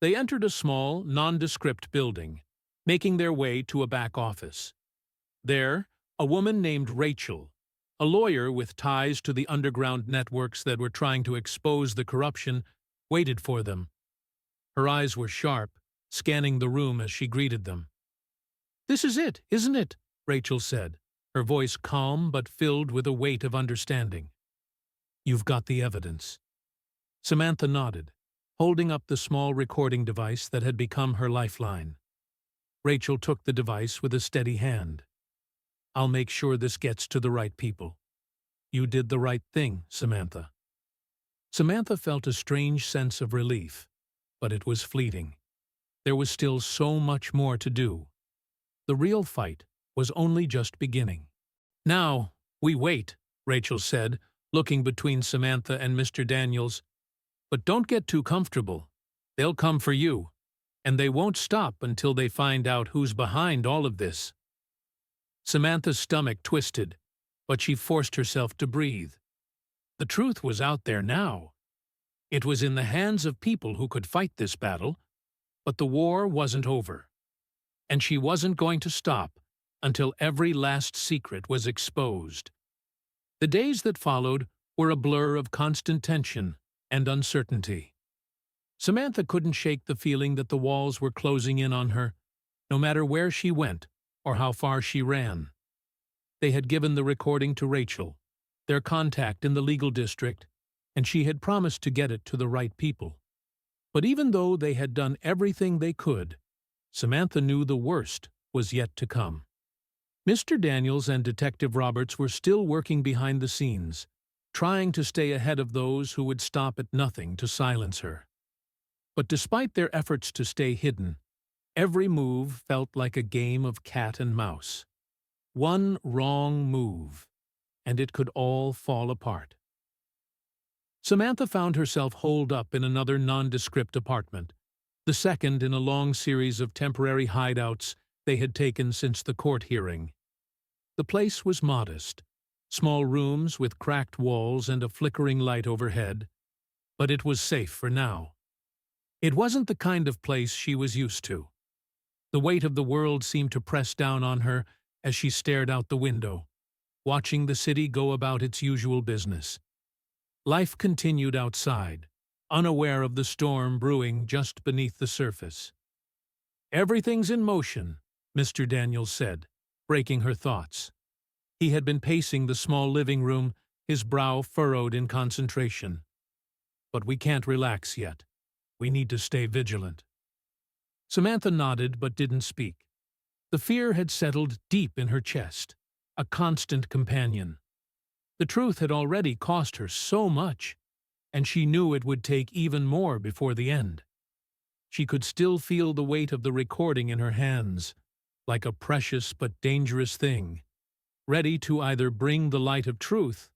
They entered a small, nondescript building, making their way to a back office. There, a woman named Rachel, a lawyer with ties to the underground networks that were trying to expose the corruption, waited for them. Her eyes were sharp, scanning the room as she greeted them. "This is it, isn't it?" Rachel said, her voice calm but filled with a weight of understanding. "You've got the evidence." Samantha nodded, holding up the small recording device that had become her lifeline. Rachel took the device with a steady hand. "I'll make sure this gets to the right people." "You did the right thing, Samantha." Samantha felt a strange sense of relief, but it was fleeting. There was still so much more to do. The real fight was only just beginning. "Now, we wait," Rachel said, looking between Samantha and Mr. Daniels. "But don't get too comfortable. They'll come for you, and they won't stop until they find out who's behind all of this." Samantha's stomach twisted, but she forced herself to breathe. The truth was out there now. It was in the hands of people who could fight this battle, but the war wasn't over. And she wasn't going to stop until every last secret was exposed. The days that followed were a blur of constant tension and uncertainty. Samantha couldn't shake the feeling that the walls were closing in on her, no matter where she went or how far she ran. They had given the recording to Rachel, their contact in the legal district, and she had promised to get it to the right people. But even though they had done everything they could, Samantha knew the worst was yet to come. Mr. Daniels and Detective Roberts were still working behind the scenes, trying to stay ahead of those who would stop at nothing to silence her. But despite their efforts to stay hidden, every move felt like a game of cat and mouse. One wrong move, and it could all fall apart. Samantha found herself holed up in another nondescript apartment, the second in a long series of temporary hideouts they had taken since the court hearing. The place was modest, small rooms with cracked walls and a flickering light overhead, but it was safe for now. It wasn't the kind of place she was used to. The weight of the world seemed to press down on her as she stared out the window, watching the city go about its usual business. Life continued outside, unaware of the storm brewing just beneath the surface. "Everything's in motion," Mr. Daniels said, breaking her thoughts. He had been pacing the small living room, his brow furrowed in concentration. "But we can't relax yet. We need to stay vigilant." Samantha nodded but didn't speak. The fear had settled deep in her chest, a constant companion. The truth had already cost her so much, and she knew it would take even more before the end. She could still feel the weight of the recording in her hands, like a precious but dangerous thing, ready to either bring the light of truth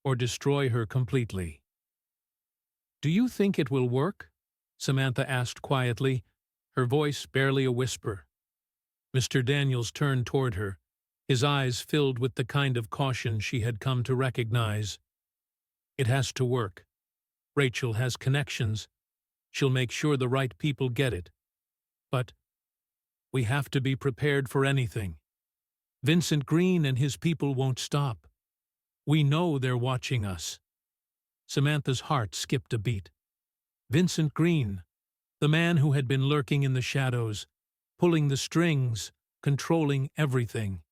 or destroy her completely. "Do you think it will work?" Samantha asked quietly, her voice barely a whisper. Mr. Daniels turned toward her, his eyes filled with the kind of caution she had come to recognize. "It has to work. Rachel has connections. She'll make sure the right people get it. But we have to be prepared for anything. Vincent Green and his people won't stop. We know they're watching us." Samantha's heart skipped a beat. Vincent Green, the man who had been lurking in the shadows, pulling the strings, controlling everything.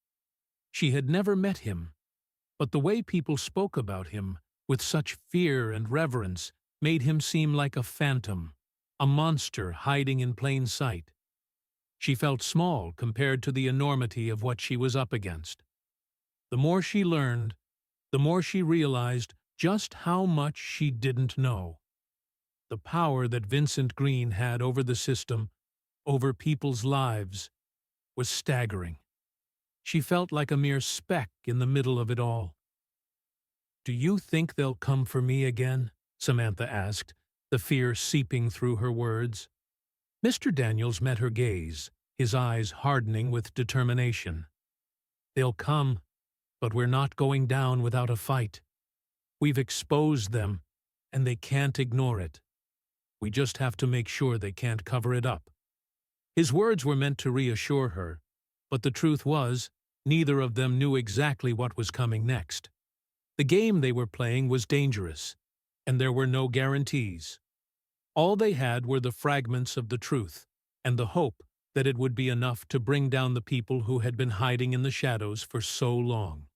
She had never met him, but the way people spoke about him, with such fear and reverence, made him seem like a phantom, a monster hiding in plain sight. She felt small compared to the enormity of what she was up against. The more she learned, the more she realized just how much she didn't know. The power that Vincent Green had over the system, over people's lives, was staggering. She felt like a mere speck in the middle of it all. "Do you think they'll come for me again?" Samantha asked, the fear seeping through her words. Mr. Daniels met her gaze, his eyes hardening with determination. "They'll come, but we're not going down without a fight. We've exposed them, and they can't ignore it. We just have to make sure they can't cover it up." His words were meant to reassure her, but the truth was, neither of them knew exactly what was coming next. The game they were playing was dangerous, and there were no guarantees. All they had were the fragments of the truth, and the hope that it would be enough to bring down the people who had been hiding in the shadows for so long.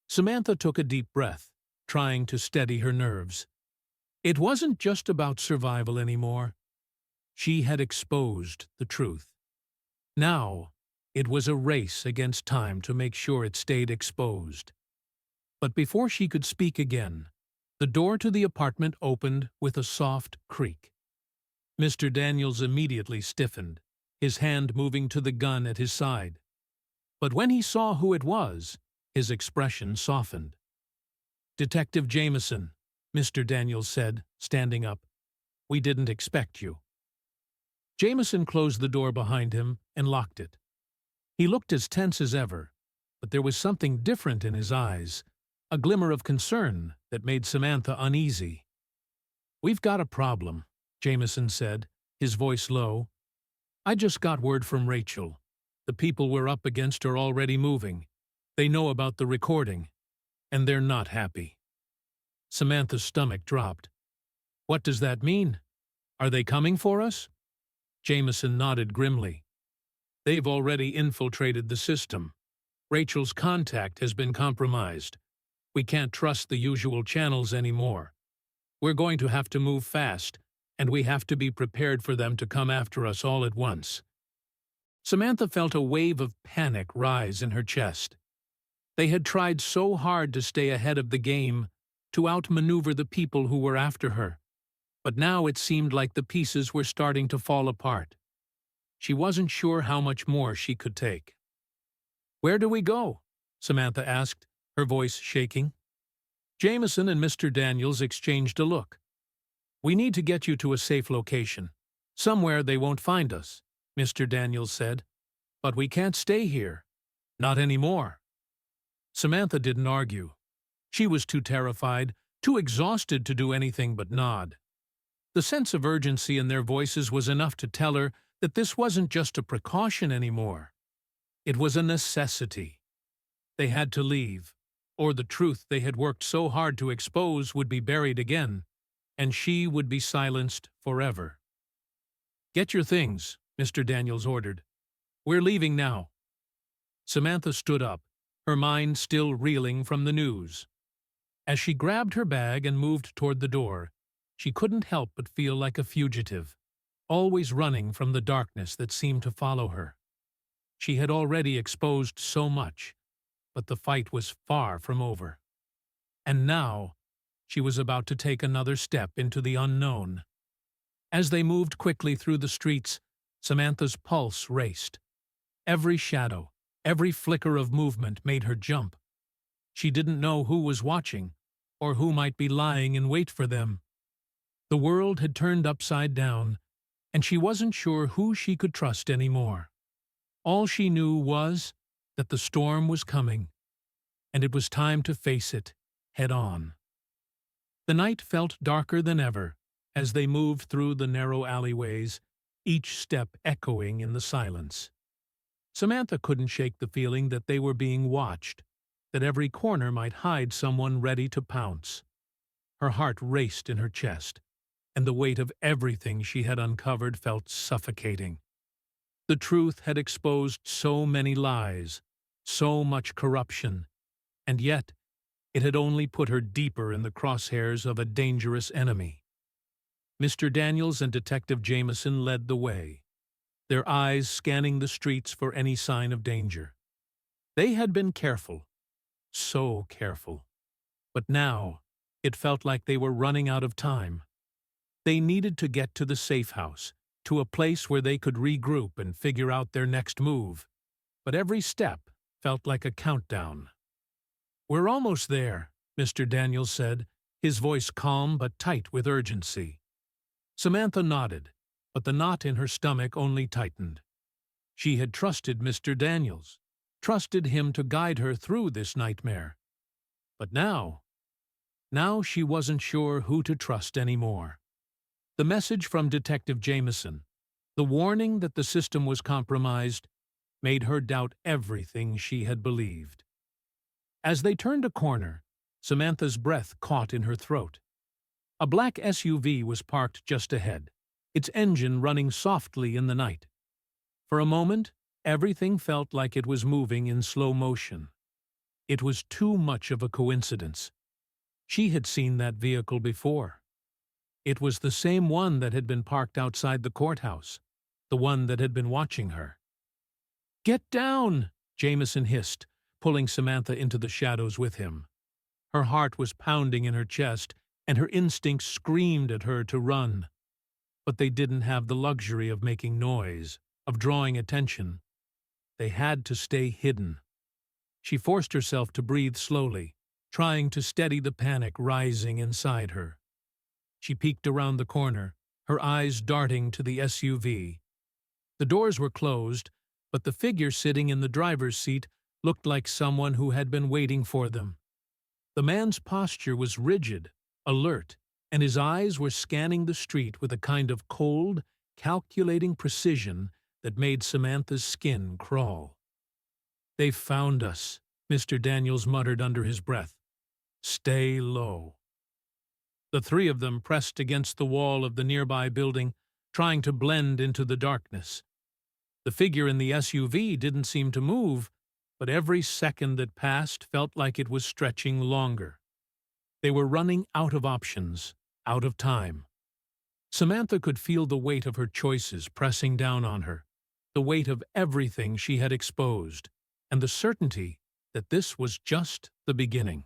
Samantha took a deep breath, trying to steady her nerves. It wasn't just about survival anymore. She had exposed the truth. Now, it was a race against time to make sure it stayed exposed. But before she could speak again, the door to the apartment opened with a soft creak. Mr. Daniels immediately stiffened, his hand moving to the gun at his side. But when he saw who it was, his expression softened. "Detective Jameson," Mr. Daniels said, standing up. "We didn't expect you." Jameson closed the door behind him and locked it. He looked as tense as ever, but there was something different in his eyes, a glimmer of concern that made Samantha uneasy. "We've got a problem," Jameson said, his voice low. "I just got word from Rachel. The people we're up against are already moving. They know about the recording, and they're not happy." Samantha's stomach dropped. "What does that mean? Are they coming for us?" Jameson nodded grimly. "They've already infiltrated the system. Rachel's contact has been compromised. We can't trust the usual channels anymore. We're going to have to move fast, and we have to be prepared for them to come after us all at once." Samantha felt a wave of panic rise in her chest. They had tried so hard to stay ahead of the game, to outmaneuver the people who were after her. But now it seemed like the pieces were starting to fall apart. She wasn't sure how much more she could take. "Where do we go?" Samantha asked, her voice shaking. Jameson and Mr. Daniels exchanged a look. "We need to get you to a safe location. Somewhere they won't find us," Mr. Daniels said. "But we can't stay here. Not anymore." Samantha didn't argue. She was too terrified, too exhausted to do anything but nod. The sense of urgency in their voices was enough to tell her that this wasn't just a precaution anymore. It was a necessity. They had to leave, or the truth they had worked so hard to expose would be buried again, and she would be silenced forever. "Get your things," Mr. Daniels ordered. "We're leaving now." Samantha stood up, her mind still reeling from the news. As she grabbed her bag and moved toward the door, she couldn't help but feel like a fugitive, always running from the darkness that seemed to follow her. She had already exposed so much, but the fight was far from over. And now, she was about to take another step into the unknown. As they moved quickly through the streets, Samantha's pulse raced. Every shadow, every flicker of movement made her jump. She didn't know who was watching, or who might be lying in wait for them. The world had turned upside down, and she wasn't sure who she could trust anymore. All she knew was that the storm was coming, and it was time to face it head on. The night felt darker than ever as they moved through the narrow alleyways, each step echoing in the silence. Samantha couldn't shake the feeling that they were being watched, that every corner might hide someone ready to pounce. Her heart raced in her chest, and the weight of everything she had uncovered felt suffocating. The truth had exposed so many lies, so much corruption, and yet It had only put her deeper in the crosshairs of a dangerous enemy. Mr. Daniels and Detective Jameson led the way, their eyes scanning the streets for any sign of danger. They had been careful, so careful. But now, it felt like they were running out of time. They needed to get to the safe house, to a place where they could regroup and figure out their next move. But every step felt like a countdown. "We're almost there," Mr. Daniels said, his voice calm but tight with urgency. Samantha nodded, but the knot in her stomach only tightened. She had trusted Mr. Daniels, trusted him to guide her through this nightmare. But now she wasn't sure who to trust anymore. The message from Detective Jameson, the warning that the system was compromised, made her doubt everything she had believed. As they turned a corner, Samantha's breath caught in her throat. A black SUV was parked just ahead, its engine running softly in the night. For a moment, everything felt like it was moving in slow motion. It was too much of a coincidence. She had seen that vehicle before. It was the same one that had been parked outside the courthouse, the one that had been watching her. "Get down!" Jameson hissed, pulling Samantha into the shadows with him. Her heart was pounding in her chest, and her instincts screamed at her to run. But they didn't have the luxury of making noise, of drawing attention. They had to stay hidden. She forced herself to breathe slowly, trying to steady the panic rising inside her. She peeked around the corner, her eyes darting to the SUV. The doors were closed, but the figure sitting in the driver's seat looked like someone who had been waiting for them. The man's posture was rigid, alert, and his eyes were scanning the street with a kind of cold, calculating precision that made Samantha's skin crawl. "They've found us," Mr. Daniels muttered under his breath. "Stay low." The three of them pressed against the wall of the nearby building, trying to blend into the darkness. The figure in the SUV didn't seem to move, but every second that passed felt like it was stretching longer. They were running out of options, out of time. Samantha could feel the weight of her choices pressing down on her, the weight of everything she had exposed, and the certainty that this was just the beginning.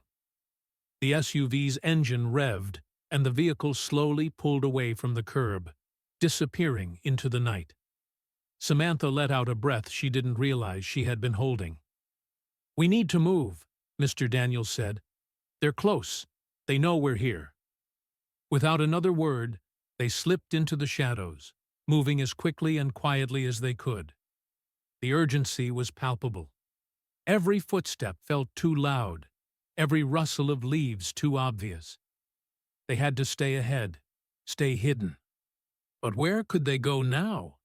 The SUV's engine revved, and the vehicle slowly pulled away from the curb, disappearing into the night. Samantha let out a breath she didn't realize she had been holding. "We need to move," Mr. Daniels said. "They're close. They know we're here." Without another word, they slipped into the shadows, moving as quickly and quietly as they could. The urgency was palpable. Every footstep felt too loud, every rustle of leaves too obvious. They had to stay ahead, stay hidden. But where could they go now?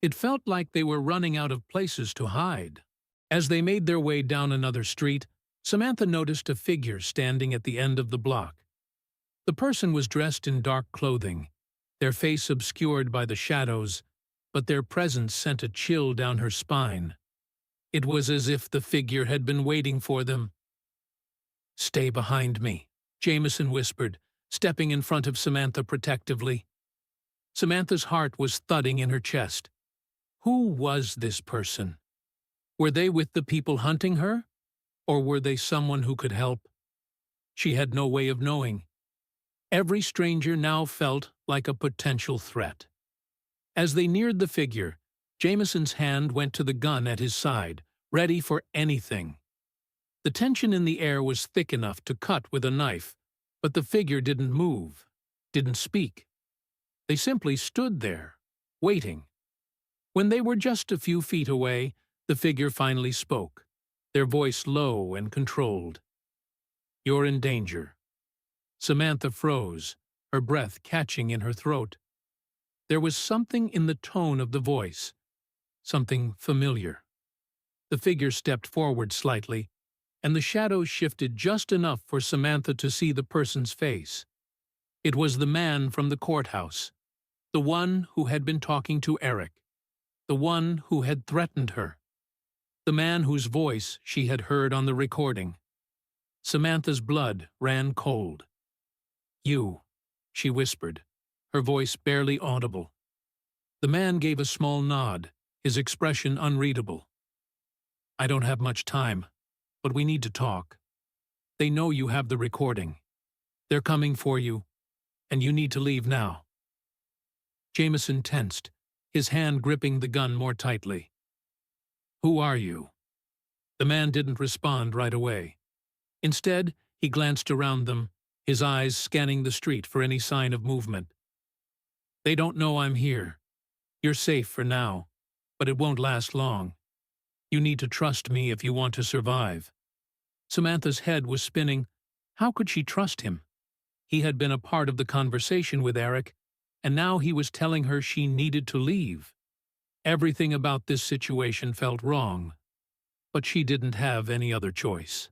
It felt like they were running out of places to hide. As they made their way down another street, Samantha noticed a figure standing at the end of the block. The person was dressed in dark clothing, their face obscured by the shadows, but their presence sent a chill down her spine. It was as if the figure had been waiting for them. "Stay behind me," Jameson whispered, stepping in front of Samantha protectively. Samantha's heart was thudding in her chest. Who was this person? Were they with the people hunting her? Or were they someone who could help? She had no way of knowing. Every stranger now felt like a potential threat. As they neared the figure, Jameson's hand went to the gun at his side, ready for anything. The tension in the air was thick enough to cut with a knife, but the figure didn't move, didn't speak. They simply stood there, waiting. When they were just a few feet away, the figure finally spoke, their voice low and controlled. "You're in danger." Samantha froze, her breath catching in her throat. There was something in the tone of the voice, something familiar. The figure stepped forward slightly, and the shadows shifted just enough for Samantha to see the person's face. It was the man from the courthouse, the one who had been talking to Eric, the one who had threatened her, the man whose voice she had heard on the recording. Samantha's blood ran cold. "You," she whispered, her voice barely audible. The man gave a small nod, his expression unreadable. "I don't have much time, but we need to talk. They know you have the recording. They're coming for you, and you need to leave now." Jameson tensed, his hand gripping the gun more tightly. "Who are you?" The man didn't respond right away. Instead, he glanced around them, his eyes scanning the street for any sign of movement. "They don't know I'm here. You're safe for now, but it won't last long. You need to trust me if you want to survive." Samantha's head was spinning. How could she trust him? He had been a part of the conversation with Eric, and now he was telling her she needed to leave. Everything about this situation felt wrong, but she didn't have any other choice.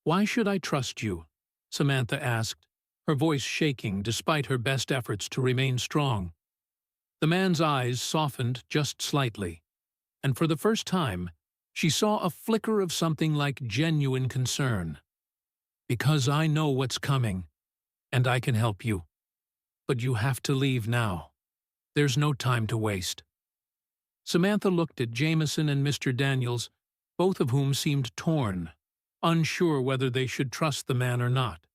"Why should I trust you?" Samantha asked, her voice shaking despite her best efforts to remain strong. The man's eyes softened just slightly, and for the first time, she saw a flicker of something like genuine concern. "Because I know what's coming, and I can help you. But you have to leave now. There's no time to waste." Samantha looked at Jameson and Mr. Daniels, both of whom seemed torn, unsure whether they should trust the man or not.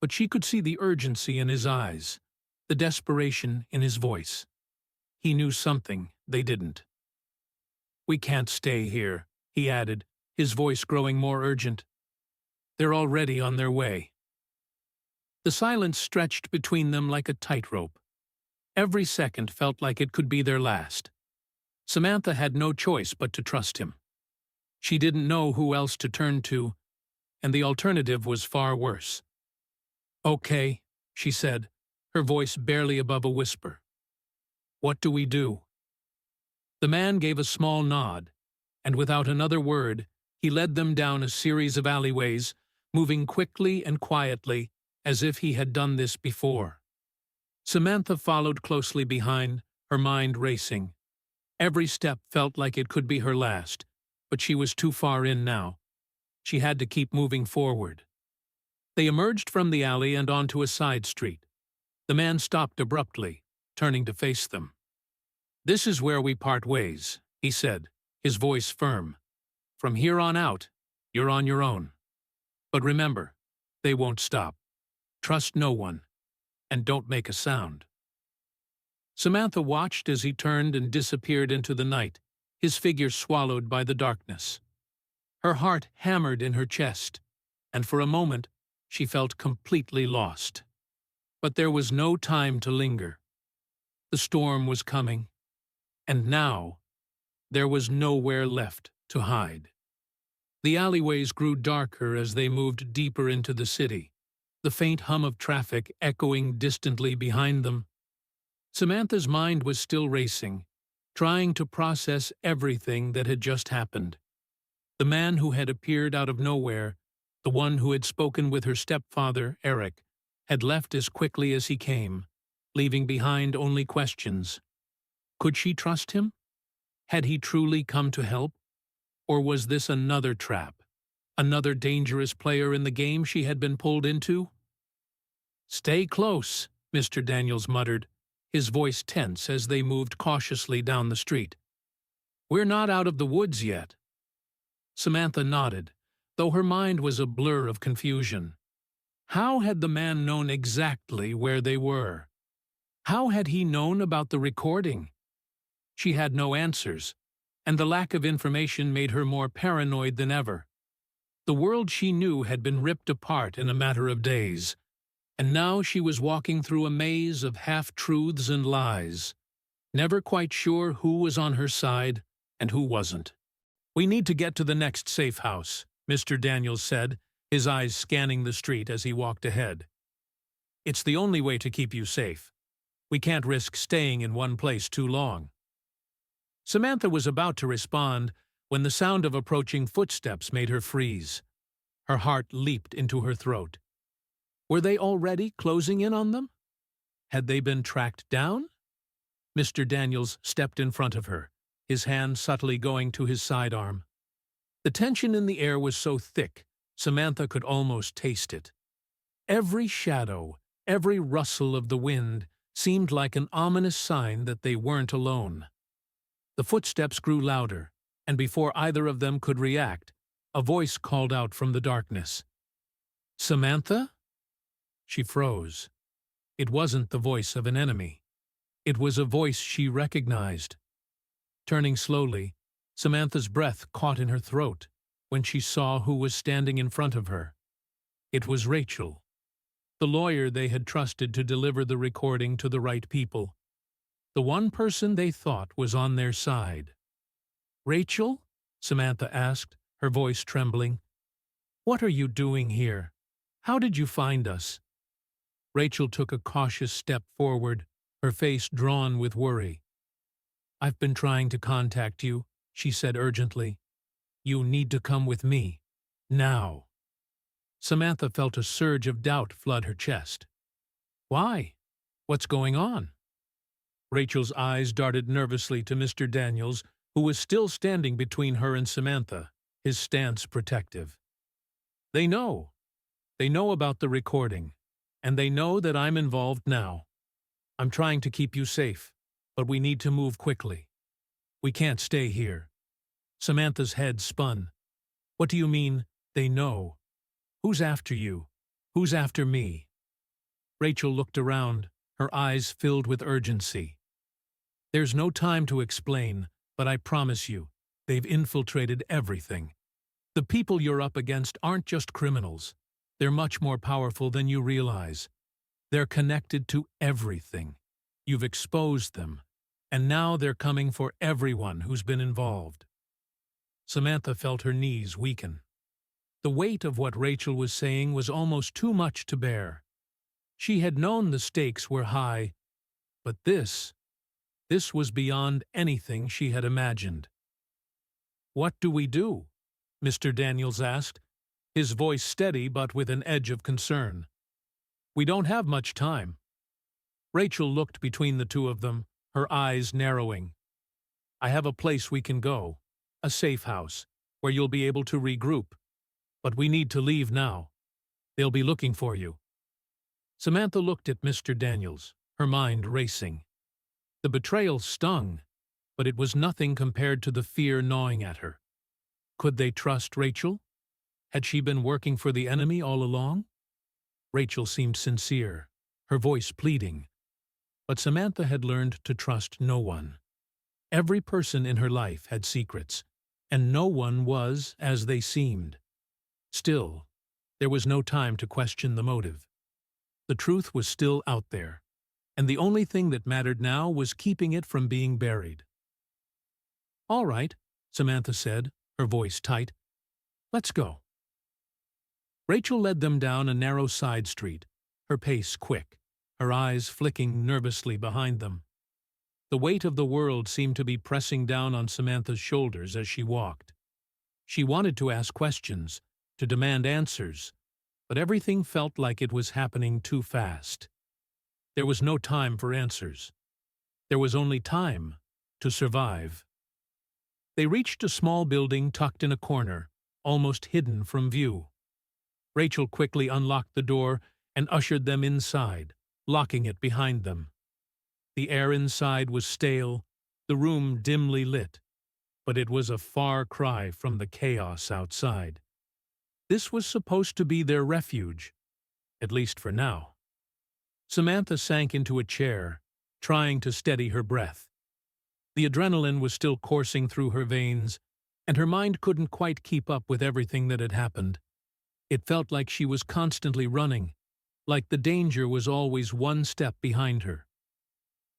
But she could see the urgency in his eyes, the desperation in his voice. He knew something they didn't. "We can't stay here," he added, his voice growing more urgent. "They're already on their way." The silence stretched between them like a tightrope. Every second felt like it could be their last. Samantha had no choice but to trust him. She didn't know who else to turn to, and the alternative was far worse. "Okay," she said, her voice barely above a whisper. "What do we do?" The man gave a small nod, and without another word, he led them down a series of alleyways, moving quickly and quietly, as if he had done this before. Samantha followed closely behind, her mind racing. Every step felt like it could be her last, but she was too far in now. She had to keep moving forward. They emerged from the alley and onto a side street. The man stopped abruptly, turning to face them. "This is where we part ways," he said, his voice firm. "From here on out, you're on your own. But remember, they won't stop. Trust no one, and don't make a sound." Samantha watched as he turned and disappeared into the night, his figure swallowed by the darkness. Her heart hammered in her chest, and for a moment she felt completely lost. But there was no time to linger. The storm was coming, and now there was nowhere left to hide. The alleyways grew darker as they moved deeper into the city, the faint hum of traffic echoing distantly behind them. Samantha's mind was still racing, trying to process everything that had just happened. The man who had appeared out of nowhere, the one who had spoken with her stepfather, Eric, had left as quickly as he came, leaving behind only questions. Could she trust him? Had he truly come to help? Or was this another trap, another dangerous player in the game she had been pulled into? "Stay close," Mr. Daniels muttered, his voice tense as they moved cautiously down the street. "We're not out of the woods yet." Samantha nodded, though her mind was a blur of confusion. How had the man known exactly where they were? How had he known about the recording? She had no answers, and the lack of information made her more paranoid than ever. The world she knew had been ripped apart in a matter of days, and now she was walking through a maze of half-truths and lies, never quite sure who was on her side and who wasn't. "We need to get to the next safe house," Mr. Daniels said, his eyes scanning the street as he walked ahead. "It's the only way to keep you safe. We can't risk staying in one place too long." Samantha was about to respond when the sound of approaching footsteps made her freeze. Her heart leaped into her throat. Were they already closing in on them? Had they been tracked down? Mr. Daniels stepped in front of her, his hand subtly going to his sidearm. The tension in the air was so thick, Samantha could almost taste it. Every shadow, every rustle of the wind seemed like an ominous sign that they weren't alone. The footsteps grew louder, and before either of them could react, a voice called out from the darkness. "Samantha?" She froze. It wasn't the voice of an enemy. It was a voice she recognized. Turning slowly, Samantha's breath caught in her throat when she saw who was standing in front of her. It was Rachel, the lawyer they had trusted to deliver the recording to the right people, the one person they thought was on their side. "Rachel?" Samantha asked, her voice trembling. "What are you doing here? How did you find us?" Rachel took a cautious step forward, her face drawn with worry. "I've been trying to contact you," she said urgently. "You need to come with me. Now." Samantha felt a surge of doubt flood her chest. "Why? What's going on?" Rachel's eyes darted nervously to Mr. Daniels, who was still standing between her and Samantha, his stance protective. "They know. They know about the recording, and they know that I'm involved now. I'm trying to keep you safe, but we need to move quickly. We can't stay here." Samantha's head spun. "What do you mean, they know? Who's after you? Who's after me?" Rachel looked around, her eyes filled with urgency. "There's no time to explain, but I promise you, they've infiltrated everything. The people you're up against aren't just criminals. They're much more powerful than you realize. They're connected to everything. You've exposed them, and now they're coming for everyone who's been involved." Samantha felt her knees weaken. The weight of what Rachel was saying was almost too much to bear. She had known the stakes were high, but this was beyond anything she had imagined. "What do we do?" Mr. Daniels asked, his voice steady but with an edge of concern. "We don't have much time." Rachel looked between the two of them, her eyes narrowing. "I have a place we can go, a safe house, where you'll be able to regroup. But we need to leave now. They'll be looking for you." Samantha looked at Mr. Daniels, her mind racing. The betrayal stung, but it was nothing compared to the fear gnawing at her. Could they trust Rachel? Had she been working for the enemy all along? Rachel seemed sincere, her voice pleading. But Samantha had learned to trust no one. Every person in her life had secrets, and no one was as they seemed. Still, there was no time to question the motive. The truth was still out there, and the only thing that mattered now was keeping it from being buried. "All right," Samantha said, her voice tight. "Let's go." Rachel led them down a narrow side street, her pace quick, her eyes flicking nervously behind them. The weight of the world seemed to be pressing down on Samantha's shoulders as she walked. She wanted to ask questions, to demand answers, but everything felt like it was happening too fast. There was no time for answers. There was only time to survive. They reached a small building tucked in a corner, almost hidden from view. Rachel quickly unlocked the door and ushered them inside, locking it behind them. The air inside was stale, the room dimly lit, but it was a far cry from the chaos outside. This was supposed to be their refuge, at least for now. Samantha sank into a chair, trying to steady her breath. The adrenaline was still coursing through her veins, and her mind couldn't quite keep up with everything that had happened. It felt like she was constantly running, like the danger was always one step behind her.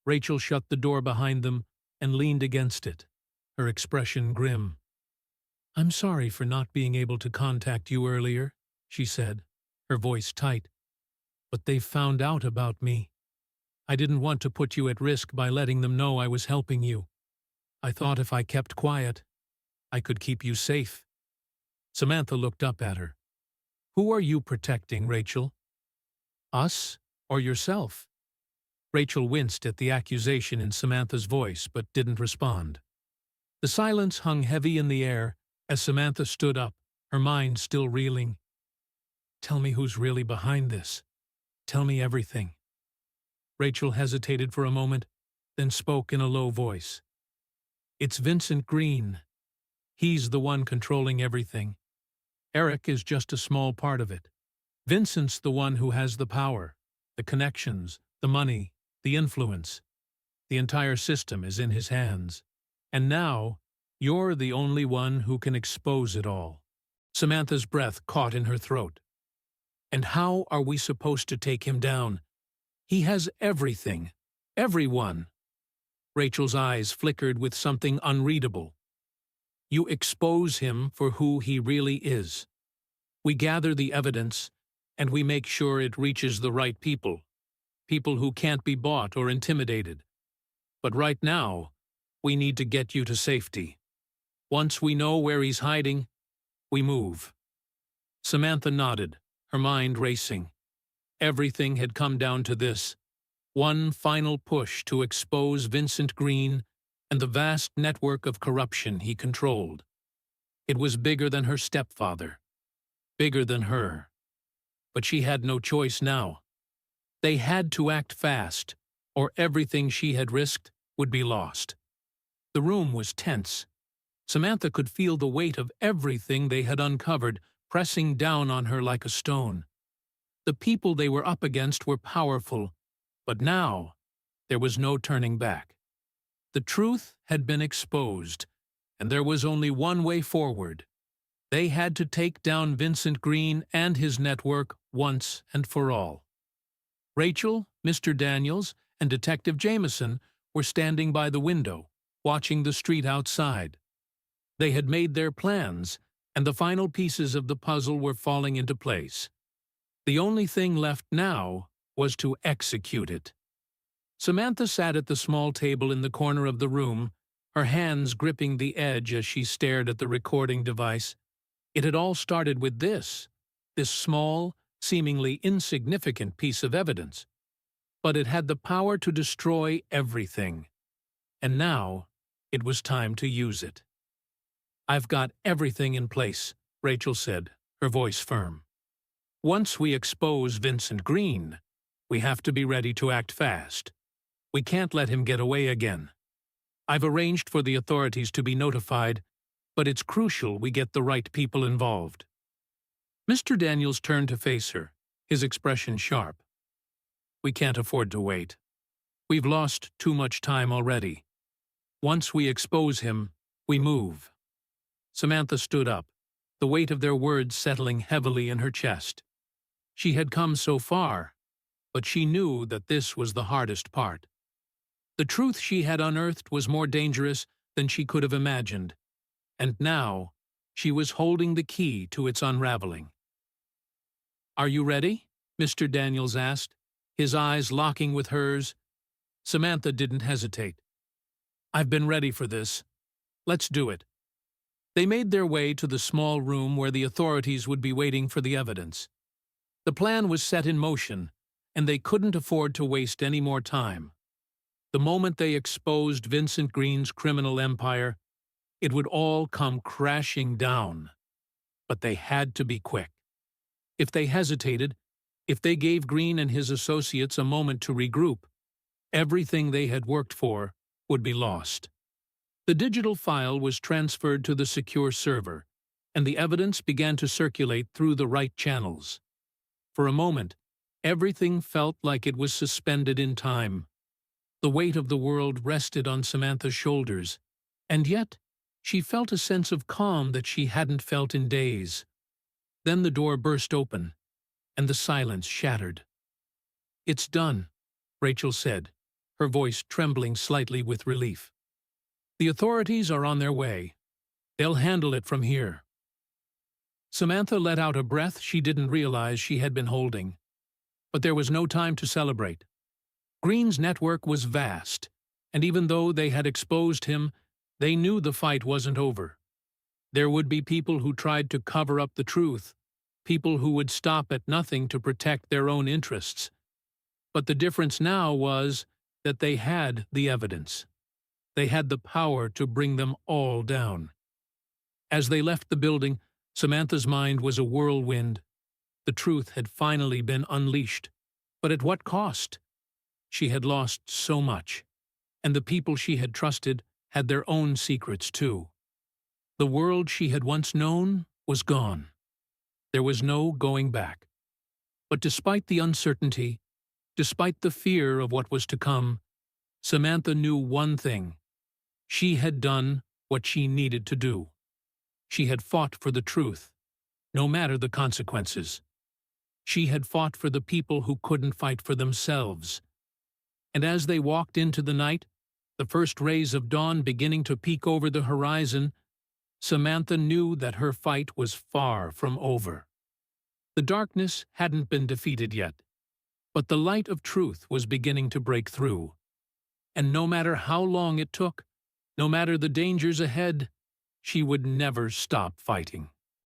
Rachel shut the door behind them and leaned against it, her expression grim. "I'm sorry for not being able to contact you earlier," she said, her voice tight. "But they've found out about me. I didn't want to put you at risk by letting them know I was helping you. I thought if I kept quiet, I could keep you safe." Samantha looked up at her. "Who are you protecting, Rachel? Us or yourself?" Rachel winced at the accusation in Samantha's voice but didn't respond. The silence hung heavy in the air as Samantha stood up, her mind still reeling. Tell me who's really behind this. Tell me everything. Rachel hesitated for a moment, then spoke in a low voice. It's Vincent Green. He's the one controlling everything. Eric is just a small part of it. Vincent's the one who has the power, the connections, the money, the influence. The entire system is in his hands. And now, you're the only one who can expose it all. Samantha's breath caught in her throat. And how are we supposed to take him down? He has everything. Everyone. Rachel's eyes flickered with something unreadable. You expose him for who he really is. We gather the evidence, and we make sure it reaches the right people. People who can't be bought or intimidated. But right now, we need to get you to safety. Once we know where he's hiding, we move. Samantha nodded, her mind racing. Everything had come down to this. One final push to expose Vincent Green and the vast network of corruption he controlled. It was bigger than her stepfather. Bigger than her. But she had no choice now. They had to act fast, or everything she had risked would be lost. The room was tense. Samantha could feel the weight of everything they had uncovered pressing down on her like a stone. The people they were up against were powerful, but now there was no turning back. The truth had been exposed, and there was only one way forward. They had to take down Vincent Green and his network once and for all. Rachel, Mr. Daniels, and Detective Jameson were standing by the window, watching the street outside. They had made their plans, and the final pieces of the puzzle were falling into place. The only thing left now was to execute it. Samantha sat at the small table in the corner of the room, her hands gripping the edge as she stared at the recording device. It had all started with this small, seemingly insignificant piece of evidence. But it had the power to destroy everything. And now, it was time to use it. I've got everything in place, Rachel said, her voice firm. Once we expose Vincent Green, we have to be ready to act fast. We can't let him get away again. I've arranged for the authorities to be notified, but it's crucial we get the right people involved. Mr. Daniels turned to face her, his expression sharp. We can't afford to wait. We've lost too much time already. Once we expose him, we move. Samantha stood up, the weight of their words settling heavily in her chest. She had come so far, but she knew that this was the hardest part. The truth she had unearthed was more dangerous than she could have imagined, and now she was holding the key to its unraveling. Are you ready? Mr. Daniels asked, his eyes locking with hers. Samantha didn't hesitate. I've been ready for this. Let's do it. They made their way to the small room where the authorities would be waiting for the evidence. The plan was set in motion, and they couldn't afford to waste any more time. The moment they exposed Vincent Green's criminal empire, it would all come crashing down. But they had to be quick. If they hesitated, if they gave Green and his associates a moment to regroup, everything they had worked for would be lost. The digital file was transferred to the secure server, and the evidence began to circulate through the right channels. For a moment, everything felt like it was suspended in time. The weight of the world rested on Samantha's shoulders, and yet she felt a sense of calm that she hadn't felt in days. Then the door burst open, and the silence shattered. It's done, Rachel said, her voice trembling slightly with relief. The authorities are on their way. They'll handle it from here. Samantha let out a breath she didn't realize she had been holding. But there was no time to celebrate. Green's network was vast, and even though they had exposed him, they knew the fight wasn't over. There would be people who tried to cover up the truth, people who would stop at nothing to protect their own interests. But the difference now was that they had the evidence. They had the power to bring them all down. As they left the building, Samantha's mind was a whirlwind. The truth had finally been unleashed. But at what cost? She had lost so much, and the people she had trusted had their own secrets too. The world she had once known was gone. There was no going back. But despite the uncertainty, despite the fear of what was to come, Samantha knew one thing. She had done what she needed to do. She had fought for the truth, no matter the consequences. She had fought for the people who couldn't fight for themselves. And as they walked into the night, the first rays of dawn beginning to peek over the horizon, Samantha knew that her fight was far from over. The darkness hadn't been defeated yet, but the light of truth was beginning to break through. And no matter how long it took, no matter the dangers ahead, she would never stop fighting.